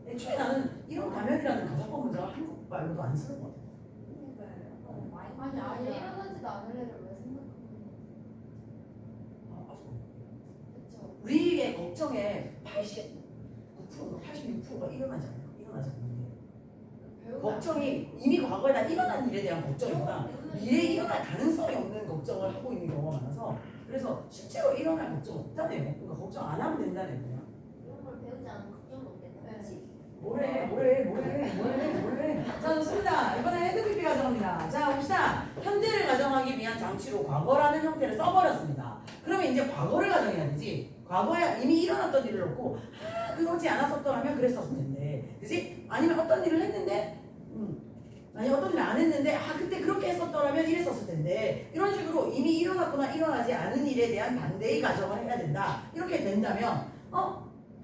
S1: 애초에 나는 이런다면이라는 가정법 문제가 한국 말로도 안 쓰는 것 같아.
S4: 아니 아예 일어나지도 않을 일을 왜 생각하고 있는지. 그쵸.
S1: 우리의 걱정의 89%가 86%가 일어나지 않아요. 일어나지 않는데. 걱정이 이미 과거에 다 일어난 일에 대한 걱정이구나. 미래에 일어날 가능성이 없는 걱정을 하고 있는 경우가 많아서 그래서 실제로 일어날 걱정 없다네요. 그러니까 걱정 안 하면 된다는 거야.
S2: 이런 걸 배우지 않으면 걱정도 없겠다. 그치?
S1: 뭐래. 자, 좋습니다. 이번에 헤드피피 가정합니다. 자, 봅시다. 현재를 가정하기 위한 장치로 과거라는 형태를 써버렸습니다. 그러면 이제 과거를 가정해야 되지. 과거에 이미 일어났던 일을 놓고 그러지 않았었더라면 그랬었을 텐데. 그지? 아니면 어떤 일을 했는데 아니 어떤 일을 안 했는데 그때 그렇게 했었더라면 이랬었을 텐데 이런 식으로 이미 일어났거나 일어나지 않은 일에 대한 반대의 가정을 해야 된다. 이렇게 된다면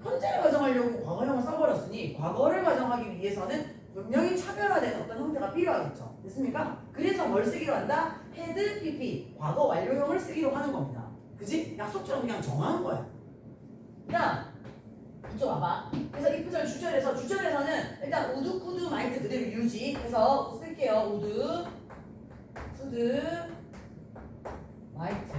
S1: 현재를 가정하려고 과거형을 써버렸으니 과거를 가정하기 위해서는 분명히 차별화된 어떤 형태가 필요하겠죠. 됐습니까? 그래서 뭘 쓰기로 한다? had pp 과거 완료형을 쓰기로 하는 겁니다. 그지? 약속처럼 그냥 정하는 거야. 자, 이쪽 와봐. 그래서 if절 주절에서는 일단 would, could, might 그대로 유지해서 쓸게요. would, could, might.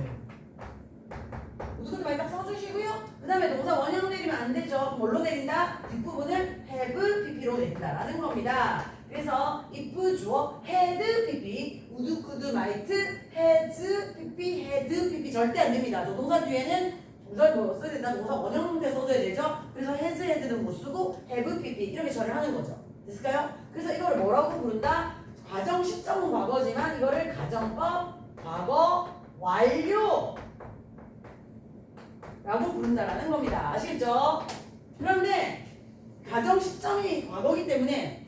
S1: would, could, might 딱 써주시고요. 그 다음에 동사 원형 내리면 안 되죠. 그럼 뭘로 내린다? 뒷부분을 have pp로 내린다라는 겁니다. 그래서 if 주어 had pp, would, could, might, has pp, had pp 절대 안 됩니다. 저 동사 뒤에는 동사를 뭐 써야 된다? 동사 원형 형태 써줘야 되죠? 그래서 has, had는 못 쓰고 have, pp 이렇게 처리를 하는 거죠. 됐을까요? 그래서 이걸 뭐라고 부른다? 과정 시점은 과거지만 이거를 가정법 과거 완료 라고 부른다라는 겁니다. 아시겠죠? 그런데 가정 시점이 과거기 때문에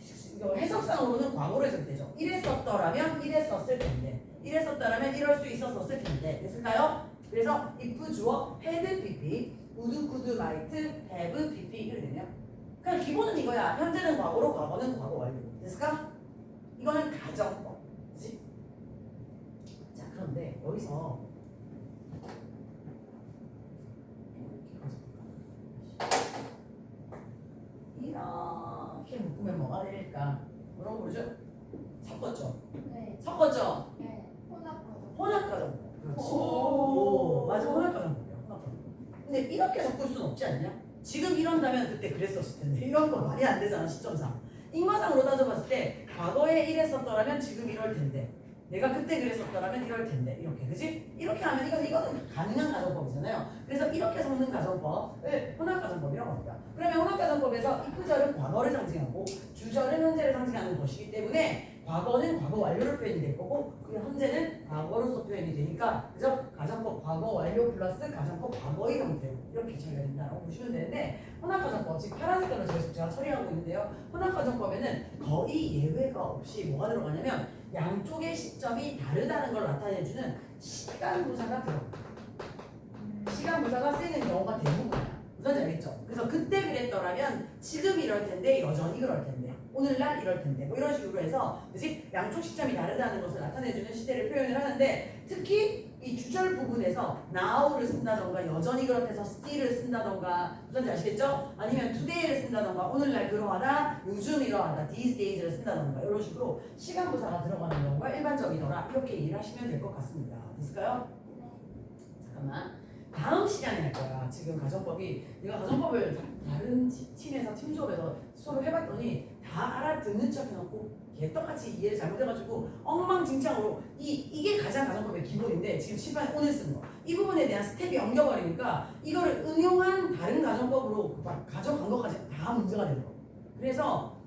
S1: 해석상으로는 과거로 해석되죠. 이랬었더라면 이랬었을 텐데 이랬었더라면 이럴 수 있었을 텐데 됐을까요? 그래서 if 주어 had pp, would, could, might, have pp 이렇게 되네요. 그냥 기본은 이거야. 현재는 과거로 과거는 과거 완료. 됐을까? 이거는 가정법. 그치? 자 그런데 여기서 섞었죠?
S4: 네.
S1: 섞었죠?
S4: 네. 혼합하죠.
S1: 혼합가정법. 그렇지.
S2: 오.
S1: 맞아, 혼합가정법이야. 혼합가정법. 근데 이렇게 섞을 수는 없지 않냐? 지금 이런다면 그때 그랬었을 텐데 이런 거 말이 안 되잖아 시점상. 인과상으로 따져봤을 때 과거에 이랬었더라면 지금 이럴 텐데 내가 그때 그랬었더라면 이럴 텐데 이렇게 그지? 이렇게 하면 이거는 가능한 가정법이잖아요. 그래서 이렇게 섞는 가정법을 혼합가정법이라고 합니다. 그러면 혼합가정법에서 if절은 과거를 상징하고 주절은 현재를 상징하는 것이기 때문에 과거는 과거 완료로 표현이 될 거고 그리고 현재는 과거로서 표현이 되니까 그죠? 가정법 과거 완료 플러스 가정법 과거의 형태로 이렇게 처리가 된다고 보시면 되는데 혼합가정법 지금 파란 색깔로 계속 제가 처리하고 있는데요. 혼합가정법에는 거의 예외가 없이 뭐가 들어가냐면 양쪽의 시점이 다르다는 걸 나타내주는 시간부사가 들어갑니다. 시간부사가 쓰이는 경우가 대부분이야. 무슨 알겠죠? 그래서 그때 그랬더라면 지금 이럴 텐데 여전히 그럴 텐데 오늘날 이럴 텐데 뭐 이런 식으로 해서 그치? 양쪽 시점이 다르다는 것을 나타내주는 시대를 표현을 하는데 특히 이 주절 부분에서 now를 쓴다던가 여전히 그렇대서 still을 쓴다던가 무슨 아시겠죠? 아니면 today를 쓴다던가 오늘날 그러하다 요즘 이러하다 these days를 쓴다던가 이런 식으로 시간부사가 들어가는 경우가 일반적이더라 이렇게 이해를 하시면 될 것 같습니다. 됐을까요? 잠깐만 다음 시간에 할 거야. 지금 가정법이 내가 가정법을 다른 팀에서 팀 수업에서 수업을 해봤더니 다 알아듣는 척 해놓고 개떡같이 이해를 잘못해가지고 엉망진창으로 이게 가장 가정법의 기본인데 지금 실판에 오늘 쓰는 거 이 부분에 대한 스텝이 엉겨버리니까 이거를 응용한 다른 가정법으로 막 가져간 것까지 다 문제가 되는 거. 그래서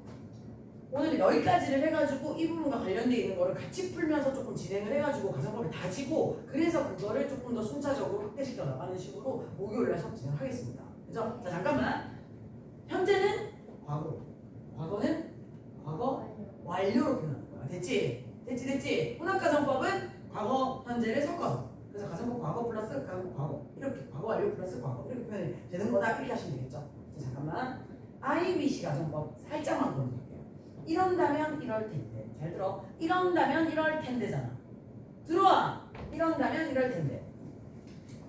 S1: 오늘 여기까지를 해가지고 이 부분과 관련되어 있는 거를 같이 풀면서 조금 진행을 해가지고 가정법을 다지고 그래서 그거를 조금 더 순차적으로 확대시켜 나가는 식으로 목요일날 수업 진행하겠습니다. 그죠? 자 잠깐만 현재는 과거 과거는 과거 완료로 표현하는 거야. 됐지? 됐지? 혼합가정법은 과거 현재를 섞어서 그래서 가정법 과거 플러스 가정법 과거 이렇게 과거 완료 플러스 과거 이렇게 표현이 되는 거다 이렇게 하시면 되겠죠? 자 잠깐만 IBC 가정법 살짝만 보여드릴게요. 이런다면 이럴 텐데 잘 들어 이런다면 이럴 텐데잖아 들어와 이런다면 이럴 텐데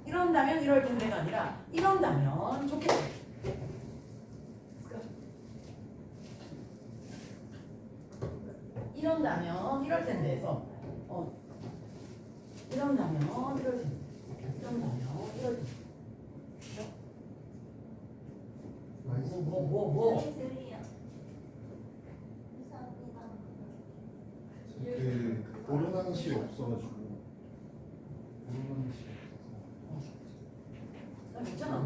S1: 이런다면 이럴 텐데가 아니라 이런다면 좋겠다 이런다면 이럴 텐데에서 이런다면 이럴 텐데 이런다면 이럴 텐데 뭐
S2: 들이요. 감사합니다.
S3: 그 고르는 시 없어가지고 고르는 시 없어서
S1: 나 괜찮아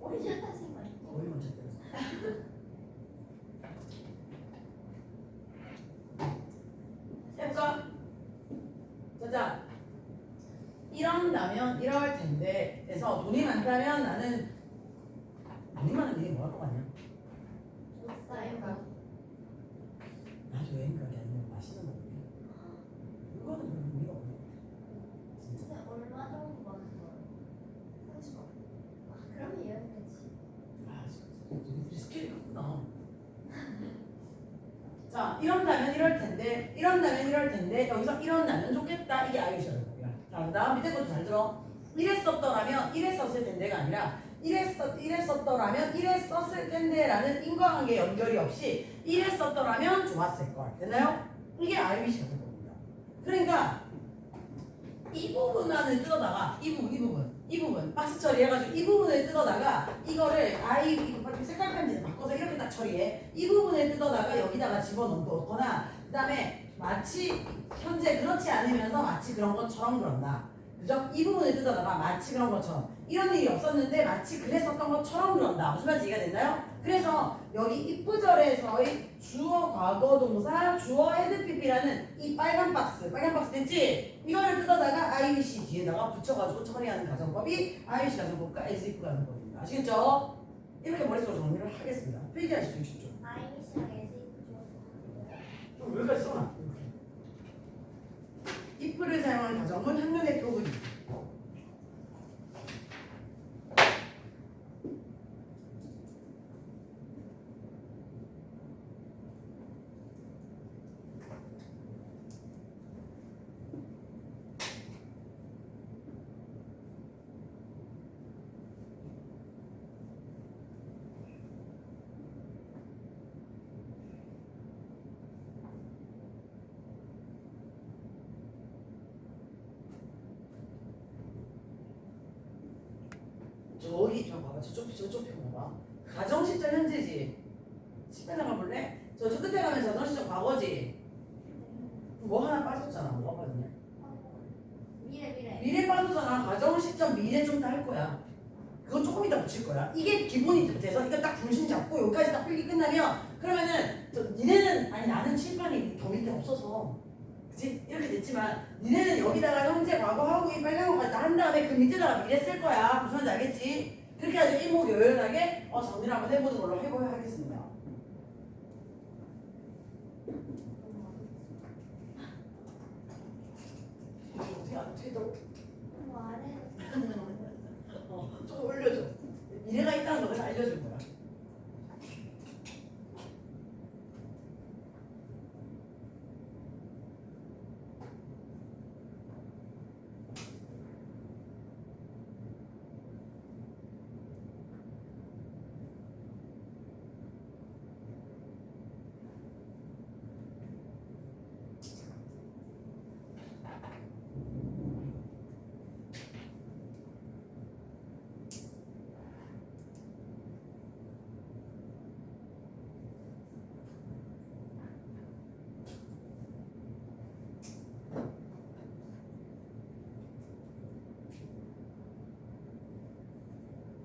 S2: 오늘 타신 거 아니에요?
S1: 거의 먼저 때렸어 해볼까? 자자 이런다면 이럴 텐데 에서 돈이 많다면 나는 돈이 많은 일이 뭐 할 것 같냐?
S2: 없어요.
S1: 나도 여행 가게 아니면 맛있는 거 먹게 그거는 별 의미가 없네 진짜
S2: 근데 얼마 정도 받는 거예요? 30원. 아, 그러면 여행되지.
S1: 아 우리 스킬이 크구나 자 이런다면 이럴 텐데 여기서 이런다면 좋겠다 이게 아이셔야 거야 자 그다음 밑에 것도 잘 들어 이랬었더라면 이랬었을 텐데가 아니라 이랬었더라면 이랬었을 텐데라는 인과관계 연결이 없이 이랬었더라면 좋았을 걸 됐나요? 이게 아이셔야 겁니다 그러니까 이 부분 안을 뜯어다가 이 부분 박스 처리해가지고 이 부분을 뜯어다가 이거를 이거 색깔 편지를 바꿔서 이렇게 딱 처리해 이 부분을 뜯어다가 여기다가 집어넣거나 그 다음에 마치 현재 그렇지 않으면서 마치 그런 것처럼 그런다 그죠? 이 부분을 뜯어다가 마치 그런 것처럼 이런 일이 없었는데 마치 그랬었던 것처럼 그런다 무슨 말인지 이해가 됐나요? 그래서 여기 if절에서의 주어 과거 동사 주어 헤드피피라는 이 빨간 박스 됐지? 이거를 뜯어다가 IBC 뒤에다가 붙여가지고 처리하는 가정법이 IBC 가정법과 as if 가정법입니다 아시겠죠? 이렇게 머릿속으로 정리를 하겠습니다 필기하시죠 60초
S2: 아이미씨랑 에이지죠.
S1: 좀 여기까지 써놔 if를 사용한 가정은 학력이 저기 좀 봐봐. 저쪽 편 봐봐. 가정 시점 현재지. 10회 나가 볼래? 저 끝에 가면 가정 시점 과거지. 뭐 하나 빠졌잖아. 뭐가 빠졌냐?
S2: 미래.
S1: 미래 빠졌잖아. 가정 시점 미래 좀 더 할 거야. 그건 조금 이따 붙일 거야. 이게 기본이 돼서 이거 딱 중심 잡고 여기까지 딱 풀기 끝나면 그러면은 니네는 아니 나는 칠판이 더 밑에 없어서 그치? 이렇게 됐지만 니네는 여기다가 현재 과거 하고 이 빨간 거까지 다 한 다음에 그 밑에다가 미래 쓸 거야. 무슨 말인지 알겠지? 그렇게 해가지고 일목요연하게 정리를 한번 해보는 걸로 해보야 하겠습니다. 이거 어떻게 안 되더라고?
S2: 뭐 아래.
S1: 좀 올려줘. 미래가 있다는 걸 그래서 알려줄 거야.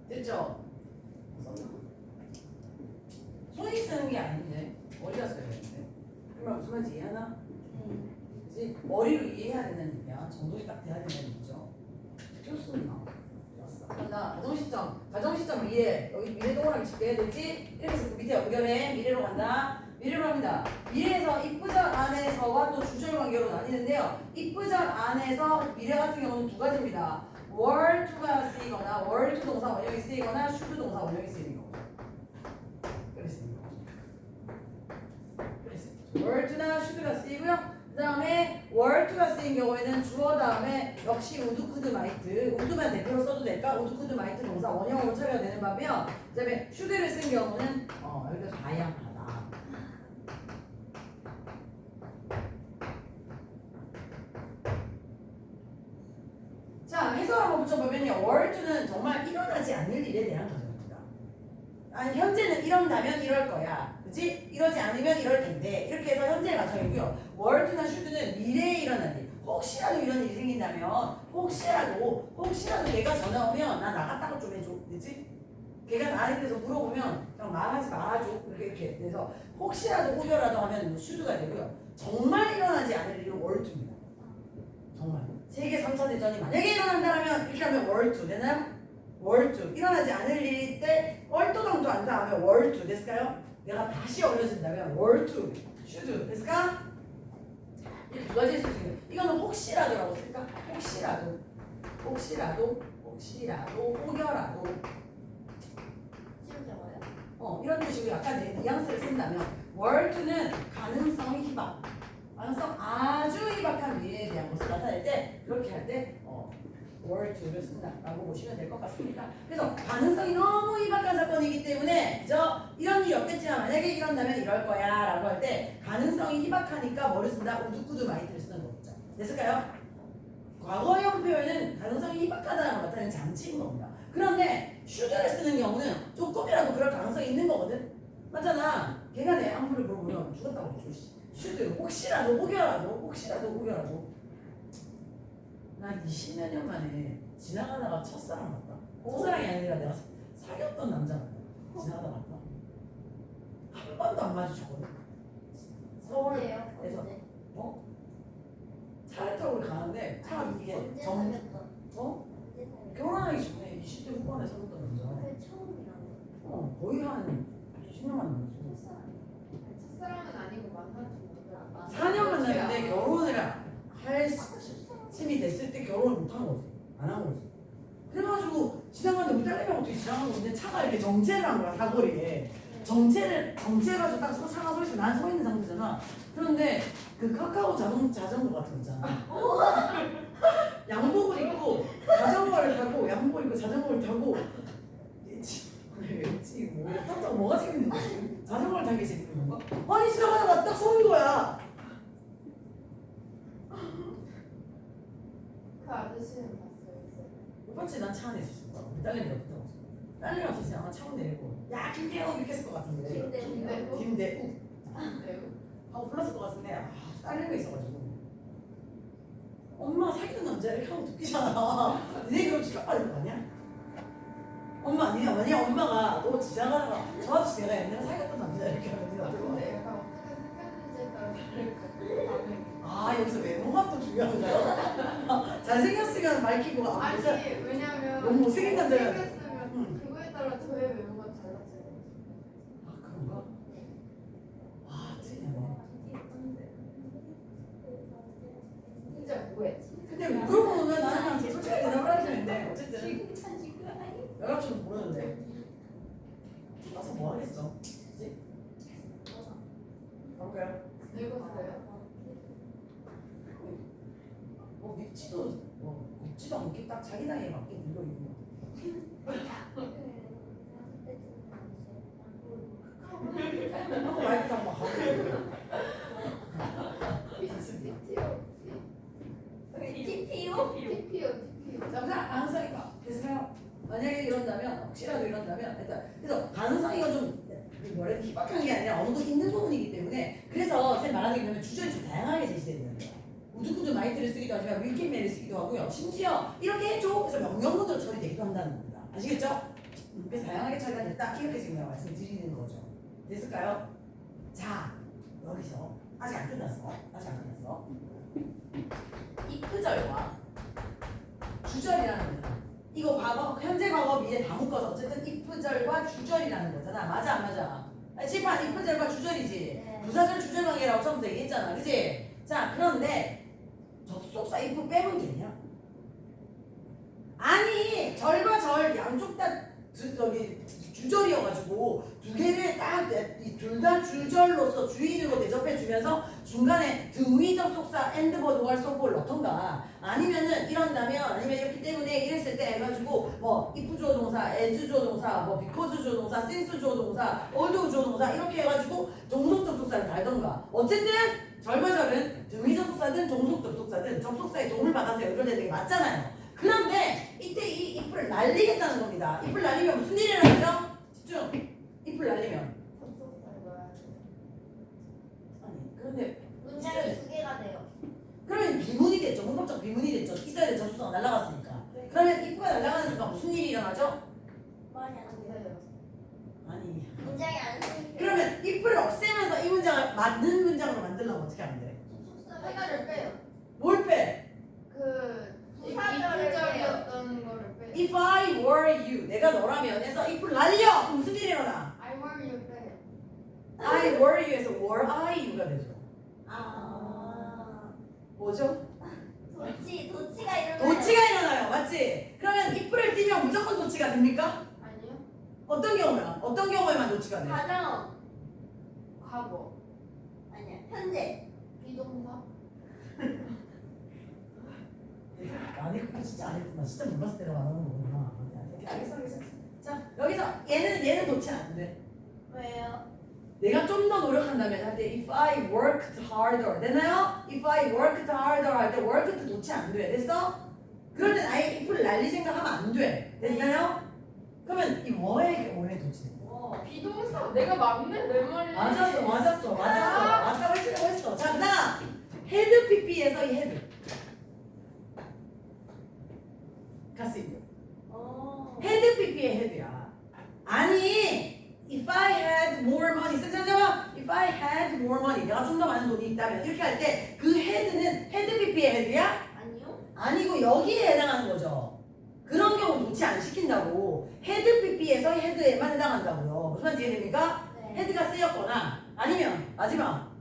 S1: 됐죠? 손이 쓰는 게 아닌데 머리가 써야 되는데 그러면 무슨 말인지 이해하나? 그치? 머리로 이해해야 되는 얘기야. 정도이 딱 돼야 되는 얘기죠. 좋습니다. 좋았어. 나 가정시점 미래 여기 미래 동그라미 칠게 되지? 이렇게 해서 그 밑에 연결해. 미래로 간다. 미래로 합니다. 미래에서 입부절 안에서와 또 주절 관계로 나뉘는데요. 입부절 안에서 미래 같은 경우는 두 가지입니다. were to가 쓰이거나 were to 동사 원형이 쓰이거나 should 동사 원형이 쓰이는 거죠. 그랬습니다. were to나 should가 쓰이고요. 그 다음에 were to가 쓰인 경우에는 주어 다음에 역시 would, could, might would만 대표로 써도 될까? would, could, might 동사 원형으로 처리가 되는 반면 그 다음에 should를 쓴 경우는 여기가 다양하다. 자, 해설 한번 붙여보면요. were to는 정말 일어나지 않을 일에 대한 가정입니다. 아니, 현재는 이런다면 이럴 거야. 그치? 이러지 않으면 이럴 텐데. 이렇게 해서 현재 가정이고요. were to나 should는 미래에 일어날 일. 혹시라도 이런 일이 생긴다면, 혹시라도 걔가 전화 오면 나 나갔다고 좀 해줘. 그치? 걔가 나한테 대해서 물어보면 그냥 말하지 말아줘. 이렇게 돼서 혹시라도 혹여라도 하면 should가 되고요. 정말 일어나지 않을 일은 were to입니다. 정말. 세계 3차 대전이 만약에 일어난다면 이렇게 하면 were to 되나요? were to. 일어나지 않을 일일 때 얼토당토 안다 하면 were to 됐을까요? 내가 다시 어려진다면 were to, should 됐을까? 이렇게 두 가지 쓸 수 있는. 이거는 혹시라도라고 쓸까? 혹시라도, 혹여라도.
S2: 지금 적어요?
S1: 이런 뜻이고 약간 뉘앙스를 쓴다면 were to는 가능성이 희박. 가능성 아주 희박한 미래에 대한 것을 나타낼 때 그렇게 할 때 were to를 쓴다라고 보시면 될 것 같습니다. 그래서 가능성이 너무 희박한 사건이기 때문에 그죠? 이런 일이 없겠지만 만약에 이런다면 이럴 거야 라고 할 때 가능성이 희박하니까 뭐를 쓴다? would, could, might를 쓰는 거죠. 됐을까요? 과거형 표현은 가능성이 희박하다는 걸 나타내는 장치인 겁니다. 그런데 should를 쓰는 경우는 조금이라도 그럴 가능성이 있는 거거든. 맞잖아. 걔가 내 안부를 물어보면 죽었다고 그러죠. should 혹시라도 혹여라도 나 20몇 년 만에 지나가다가 첫사랑 봤다. 첫사랑이 아니라 내가 사귀었던 남자 만나 지나가다 봤다. 한 번도 안 마주쳤거든. 서울에서
S2: 언제?
S1: 차를 타고 가는데 차가 이게
S2: 언제
S1: 정
S2: 사귀었던?
S1: 어?
S2: 언제 사귀었던?
S1: 결혼하기 전에 20대 후반에 사귀었던 남자.
S2: 그게 처음이라고.
S1: 거의 한 20년 만났어.
S4: 첫사랑은 아니고 만났지.
S1: 4년 만났는데 결혼을 할 셈이 됐을 때 결혼을 못 한 거지. 안 한 거지. 그래가지고 지나가는데 우리 딸내미랑 어떻게 지나가고 있는데 차가 이렇게 정체를 한 거야, 사거리에. 정체해가지고 딱 차가 서 있으면 난 서 있는 상태잖아. 그런데 그 카카오 자전거 같은 거 있잖아. 양복을 입고 자전거를 타고 양복 입고 자전거를 타고 뭐가 생기는 거지? 자전거를 타기 생기는 건가? 아니 지나가다가 딱 서는 거야.
S4: 그 아저씨는 봤어요.
S1: 첫 번째 난 차 안에 있었어. 우리 딸내미가 붙어갔어. 딸내미 없었으면 아마 차고 내리고 야 김대우 이렇게 했을 것 같은데.
S2: 근데
S1: 김대우 하고 불렀을 것 같은데 딸내미가 있어가지고 엄마 사귀던 남자 이렇게 하고 웃기잖아. 니네 그럼 추격받을 거 아니야? 엄마 니네 만약 엄마가 너 지나가다가 저 아저씨 내가 옛날에 사귀었던 남자 이렇게 하면 니네 어떨 것 같아?
S4: 근데 약간 어떻게 생각하는지에 따라 다를 것 같아요.
S1: 아 여기서 외모가 또 중요한가요? 잘생겼으면 밝히고 안
S4: 아니
S1: 보자.
S4: 왜냐면
S1: 너무 못생긴 남자가-
S4: 못생겼으면
S1: 응.
S4: 그거에 따라 저의 외모가 달라져요.
S1: 아 그런가? 아 틀리네.
S4: 진짜 뭐해?
S1: 근데 물어보면 나는 그냥 솔직하게 대답을 하면 되는데 어쨌든
S2: 지금 지금 아니?
S1: 연락처는 모르는데 가서 뭐 하겠어? 그치? 가볼까요?
S4: 늙었어요?
S1: 뭐 늙지도 않게 딱 자기 나이에 맞게 늙어 있고 하고 마이크 딱 하고
S2: TPO?
S4: TPO.
S1: 남자 가능성이가 됐어요. 만약에 이런다면 혹시라도 이런다면 일단 그래서 가능성이가 좀 뭐라 해야 희박한 게 아니라 어느 정도 있는 부분이기 때문에 그래서 선생님 말하는 게 뭐냐면 주제를 좀 다양하게 제시해야 되는 거예요. 우주구조 마이트를 쓰기도 하지만 윌킨메를 쓰기도 하고요. 심지어 이렇게 해줘 그래서 명령문으로 처리되기도 한다는 겁니다. 아시겠죠? 그래서 다양하게 처리가 됐다 이렇게 지금 내가 말씀드리는 거죠. 됐을까요? 자 여기서 아직 안 끝났어. 이프절과 주절이라는 거잖아. 이거 과거, 현재, 과거, 미래 다 묶어서 어쨌든 이프절과 주절이라는 거잖아. 맞아 안 맞아? 칠판 이프절과 주절이지.
S2: 네.
S1: 부사절 주절 관계라고 처음부터 얘기했잖아. 그치? 자 그런데 접속사 if 빼면 되냐? 아니 절과 절 양쪽 다 주절이어가지고 두 개를 딱 둘 다 주절로서 주인으로 대접해 주면서 중간에 등위 접속사 and but or so for를 넣던가 아니면은 이런다면 아니면 이렇기 때문에 이랬을 때 해가지고 뭐 if 주어 동사, as 주어 동사, 뭐 because 주어 동사, since 주어 동사, although 주어 동사 이렇게 해가지고 종속 접속사를 달던가 어쨌든 절과 절은 등위 접속사든 종속 접속사든 접속사의 도움을 받아서 연결되는 게 맞잖아요. 그런데 이때 이 if를 날리겠다는 겁니다. if를 날리면 무슨 일이 일어나죠? 집중. if를 날리면 아니 그런데
S2: 문장이 두 개가 돼요.
S1: 그러면 비문이 됐죠. 문법적 비문이 됐죠. 있어야 될 접속사가 날아갔으니까. 그러면 if가 날아가는 순간 무슨 일이 일어나죠?
S2: 많이 안 돼요.
S1: 아니
S2: 문장이 안 생겨.
S1: 그러면 if를 없애면서 이 문장을 맞는 문장으로 만들려면 어떻게 하면 돼?
S4: 하나를 빼요.
S1: 뭘 빼?
S4: 그
S2: 부사절을
S4: 이부절이었던 거를 빼요.
S1: If I were you 내가 너라면 해서 if를 날려! 그럼 무슨 일이 일어나?
S4: I want you 빼요.
S1: I were you에서 were I you가 되죠.
S2: 아.
S1: 뭐죠?
S2: 도치가 일어나요.
S1: 도치가 일어나요. 맞지? 그러면 if를 띄면 무조건 도치가 됩니까?
S4: 아니요.
S1: 어떤 경우야? 어떤 경우에만 도치가 돼?
S2: 가정.
S4: 과거.
S2: 아니야. 현재.
S4: 비동사.
S1: 아니 그거 진짜 안 했구나. 진짜 몰랐을 때가 말하는 거구나. 알겠어. 자 여기서 얘는 도치 안 돼.
S2: 왜요?
S1: 내가 좀 더 노력한다면 할 때 if I worked harder 되나요? If I worked harder 할 때 worked 도치 안 돼. 됐어? 그럴 땐 아예 if를 날릴 생각하면 안 돼. 됐나요? 그러면 이 뭐의 원래 도치 돼?
S4: 비동사. 내가 맞네 내 말이.
S1: 맞았어. 아까 말씀하고 했어. 자 그다음 헤드 PP에서 이 헤드 가스 헤드 PP의 헤드야. 아니 if I had more money 잠깐만 if I had more money 내가 좀 더 많은 돈이 있다면 이렇게 할 때 그 헤드는 헤드 PP의 헤드야?
S2: 아니요.
S1: 아니고 여기에 해당하는 거죠. 그런 경우 도치 안 시킨다고. 헤드 PP에서 헤드에만 해당한다고요. 무슨 말인지 이해됩니까?
S2: 네.
S1: 헤드가 쓰였거나 아니면 마지막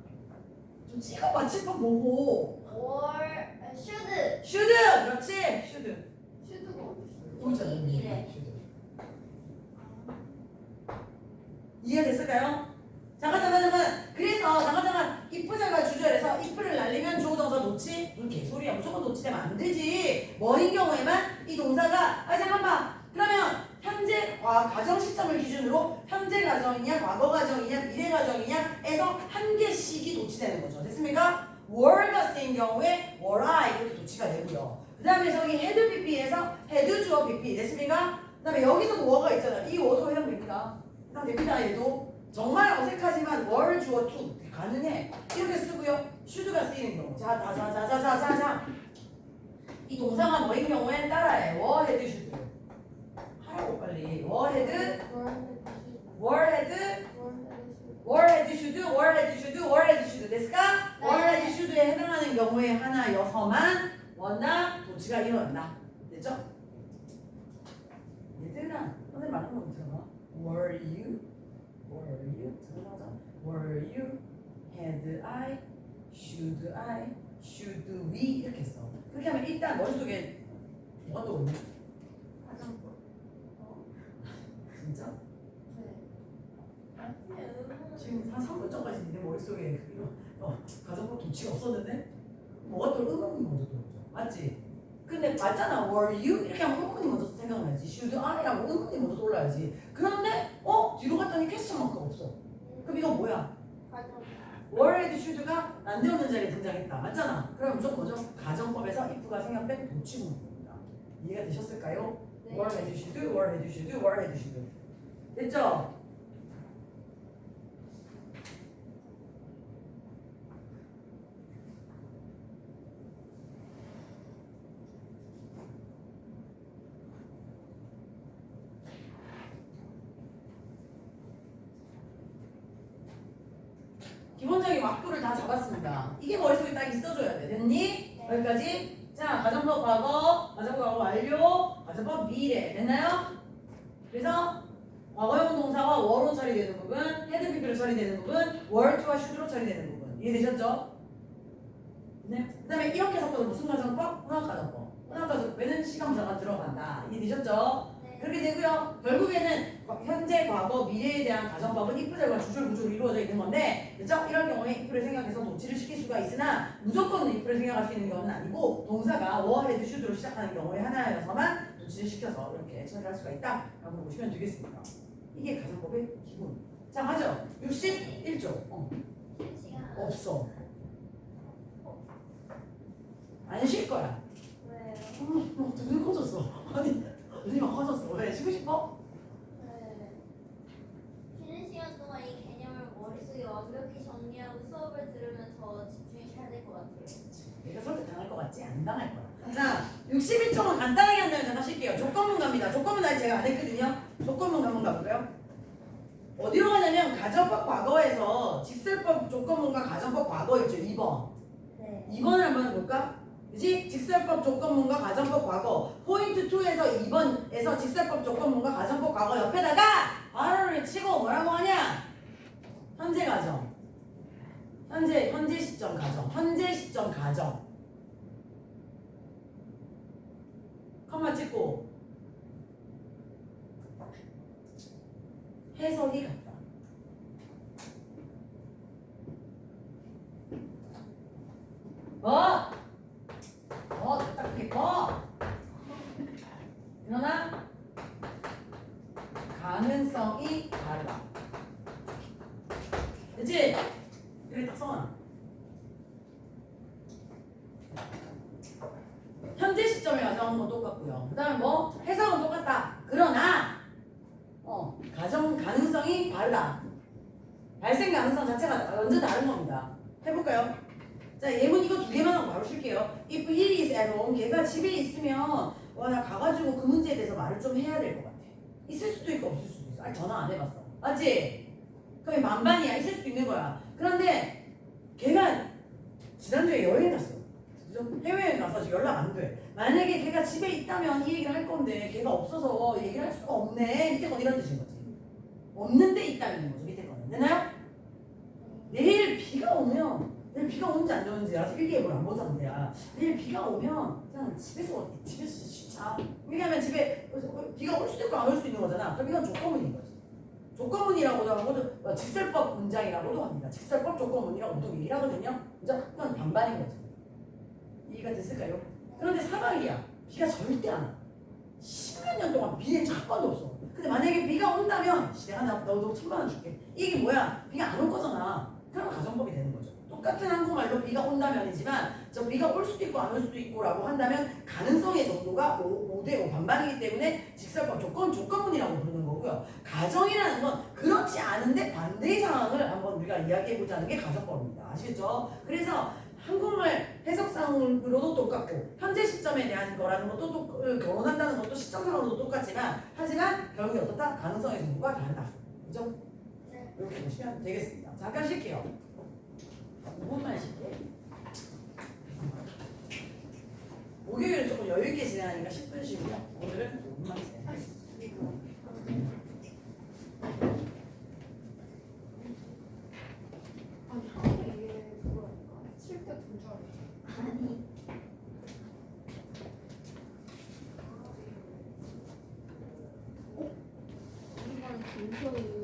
S1: 좀 찍어봐 칠판 보고
S2: should.
S1: should 그렇지 should
S4: 슈드가 어디 있어요?
S1: 보이잖아
S2: 이래.
S1: should. 이해가 됐을까요? 잠깐 그래서 잠깐 if절과 주절에서 if를 날리면 주어 동사 도치? 무슨 개소리야 무조건 도치되면 안 되지. 뭐인 경우에만 이 동사가 잠깐만 그러면 현재 가정 시점을 기준으로 현재 가정이냐 과거 가정이냐 미래 가정이냐 에서 한 개씩이 도치되는 거죠. 됐습니까? were가 쓰인 경우에 were I 이렇게 도치가 되고요. 그 다음에 저기 had PP에서 had 주어 PP 됐습니까? 그다음에 여기서도 워가 있잖아. 이 워도 해당됩니다. 해당됩니다. 얘도 정말 어색하지만 월 주어 to 가능해. 이렇게 쓰고요. should가 쓰이는 경우. 자. 이 동사가 뭐인 경우엔 따라해. 워 헤드 슈드. 하라고 빨리. 워 헤드 슈드 됐을까?
S4: 네.
S1: 월 헤드 슈드에 해당하는 경우에 하나여서만 원나 도치가 일어난다. 됐죠? 얘들아, 선생님 말하는 거 들어봐. Were you? Were you? Had I? Should we? 이렇게 써. 그렇게 하면 일단 머릿속에 뭐가 떠오르네?
S2: 가정법.
S1: 진짜?
S4: 네.
S1: 지금 한 3분 전까지 내 머릿속에 가정법 도치가 없었는데 뭐가 또 의문이 먼저 들어오죠. 맞지? 근데 맞잖아. Were you? 이렇게 하면 의문이 먼저 생각나야지. Should I라고 의문이 먼저 떠올라야지. 그런데 뒤로 갔더니 퀘스천 마크가 없어. 그럼 이건 뭐야?
S2: 가정법.
S1: Were and should가 난데없는 자리에 등장했다. 맞잖아. 그럼 무조건 뭐죠? 가정법에서 if가 생략된 도치문입니다. 이해가 되셨을까요?
S2: 네.
S1: Were and should. 됐죠? 기본적인 왁구를 다 잡았습니다. 이게 머릿속에 딱 있어줘야 돼. 됐니?
S2: 네.
S1: 여기까지? 자, 가정법 과거, 가정법 과거 완료, 가정법 미래. 됐나요? 그래서 과거형 동사가 워로 처리되는 부분, 헤드 비비로 처리되는 부분, 월투와 슈드로 처리되는 부분. 이해되셨죠? 네. 그 다음에 이렇게 섞어서 무슨 가정법? 혼합가정법. 혼합가정법에는 시간부사가 들어간다. 이해되셨죠?
S2: 네.
S1: 그렇게 되고요. 결국에는 현재, 과거, 미래에 대한 가정법은 if절과 주절, 구조로 이루어져 있는 건데, 그렇죠? 이런 경우에 if를 생각해서 도치를 시킬 수가 있으나 무조건 if를 생각할 수 있는 경우는 아니고 동사가 워, 헤드, 슈드로 시작하는 경우에 하나여서만 도치를 시켜서 이렇게 처리할 수가 있다라고 보시면 되겠습니다. 이게 가정법의 기본. 자, 가죠. 61조.
S2: 시간.
S1: 없어. 안 쉴 거야.
S2: 왜요?
S1: 눈이 커졌어. 아니, 눈이 막 커졌어. 왜? 쉬고 싶어?
S2: 네. 쉬는 시간 동안 이 개념을 머릿속에 완벽히 정리하고 수업을 들으면 더 집중이 잘 될 것 같아요.
S1: 내가 설득 당할 것 같지? 안 당할 거야. 자, 61초만 간단하게 한다면 잠깐 쉴게요. 조건문 갑니다. 조건문 아직 제가 안 했거든요. 조건문 한번 가볼까요? 어디로 가냐면 가정법 과거에서 직설법 조건문과 가정법 과거 있죠. 2번.
S2: 네.
S1: 2번을 한번 해볼까? 그지? 직설법 조건문과 가정법 과거. 포인트 2에서 2번에서 직설법 조건문과 가정법 과거 옆에다가 바로를 치고 뭐라고 하냐? 현재 가정. 현재 시점 가정. 컴마 찍고 해석이 같다. 됐다 그게 그러나 가능성이 다르다. 그치? 이렇게 딱 써놔. 현재 시점에 가정한 건 똑같고요. 그 다음에 해석은 똑같다. 그러나 가능성이 다르다. 발생 가능성 자체가 완전 다른 겁니다. 해볼까요? 자, 예문 이거 2개만 하고 바로 쉴게요. If he is at home, 걔가 집에 있으면 나 가가지고 그 문제에 대해서 말을 좀 해야 될 것 같아. 있을 수도 있고 없을 수도 있어. 아니 전화 안 해봤어. 맞지? 그럼 만반이야. 있을 수도 있는 거야. 그런데 걔가 지난주에 여행 갔어. 그죠? 해외여행 가서 지금 연락 안 돼. 만약에 걔가 집에 있다면 이 얘기를 할 건데 걔가 없어서 얘기를 할 수가 없네. 밑에 건 이런 뜻인 거지. 없는데 있다는 거죠. 밑에 거는. 되나요? 내일 비가 오는지 안 오는지 아직 일기예보를 안 본 상태야. 내일 비가 오면 그냥 집에서 쉬자. 왜냐하면 집에 비가 올 수도 있고 안 올 수도 있는 거잖아. 그럼 이건 조건문인 거지. 조건문이라고도 하고 직설법 문장이라고도 합니다. 직설법 조건문이라고 보통 얘기를 하거든요. 그죠? 그건 반반인 거지. 이해가 됐을까요? 그런데 사막이야. 비가 절대 안 와. 10몇 년 동안 비는 한 번도 없어. 근데 만약에 비가 온다면 내가 너도 1,000만 원 줄게. 이게 뭐야? 비가 안 올 거잖아. 그러면 가정법이 되는 거죠. 똑같은 한국말로 비가 온다면이지만 저 비가 올 수도 있고 안 올 수도 있고라고 한다면 가능성의 정도가 5대 5 반반이기 때문에 직설법 조건문이라고 부르는 거고요. 가정이라는 건 그렇지 않은데 반대의 상황을 한번 우리가 이야기해보자는 게 가정법입니다. 아시겠죠? 그래서 한국말 해석상으로도 똑같고 현재 시점에 대한 거라는 것도 결혼한다는 것도 시점상으로도 똑같지만 하지만 결국에 어떻다? 가능성의 정도가 다르다. 그죠?
S2: 네.
S1: 이렇게 보시면 되겠습니다. 잠깐 쉴게요. 5분만 쉴게요. 목요일은 조금 여유있게 진행하니까 10분 쉬고요. 오늘은 5분만 진행하겠습니다.
S4: 아니 하늘에 이게 그거라니까. 칠때 분줄 알았지.
S2: 아니.
S4: 우리만 김선이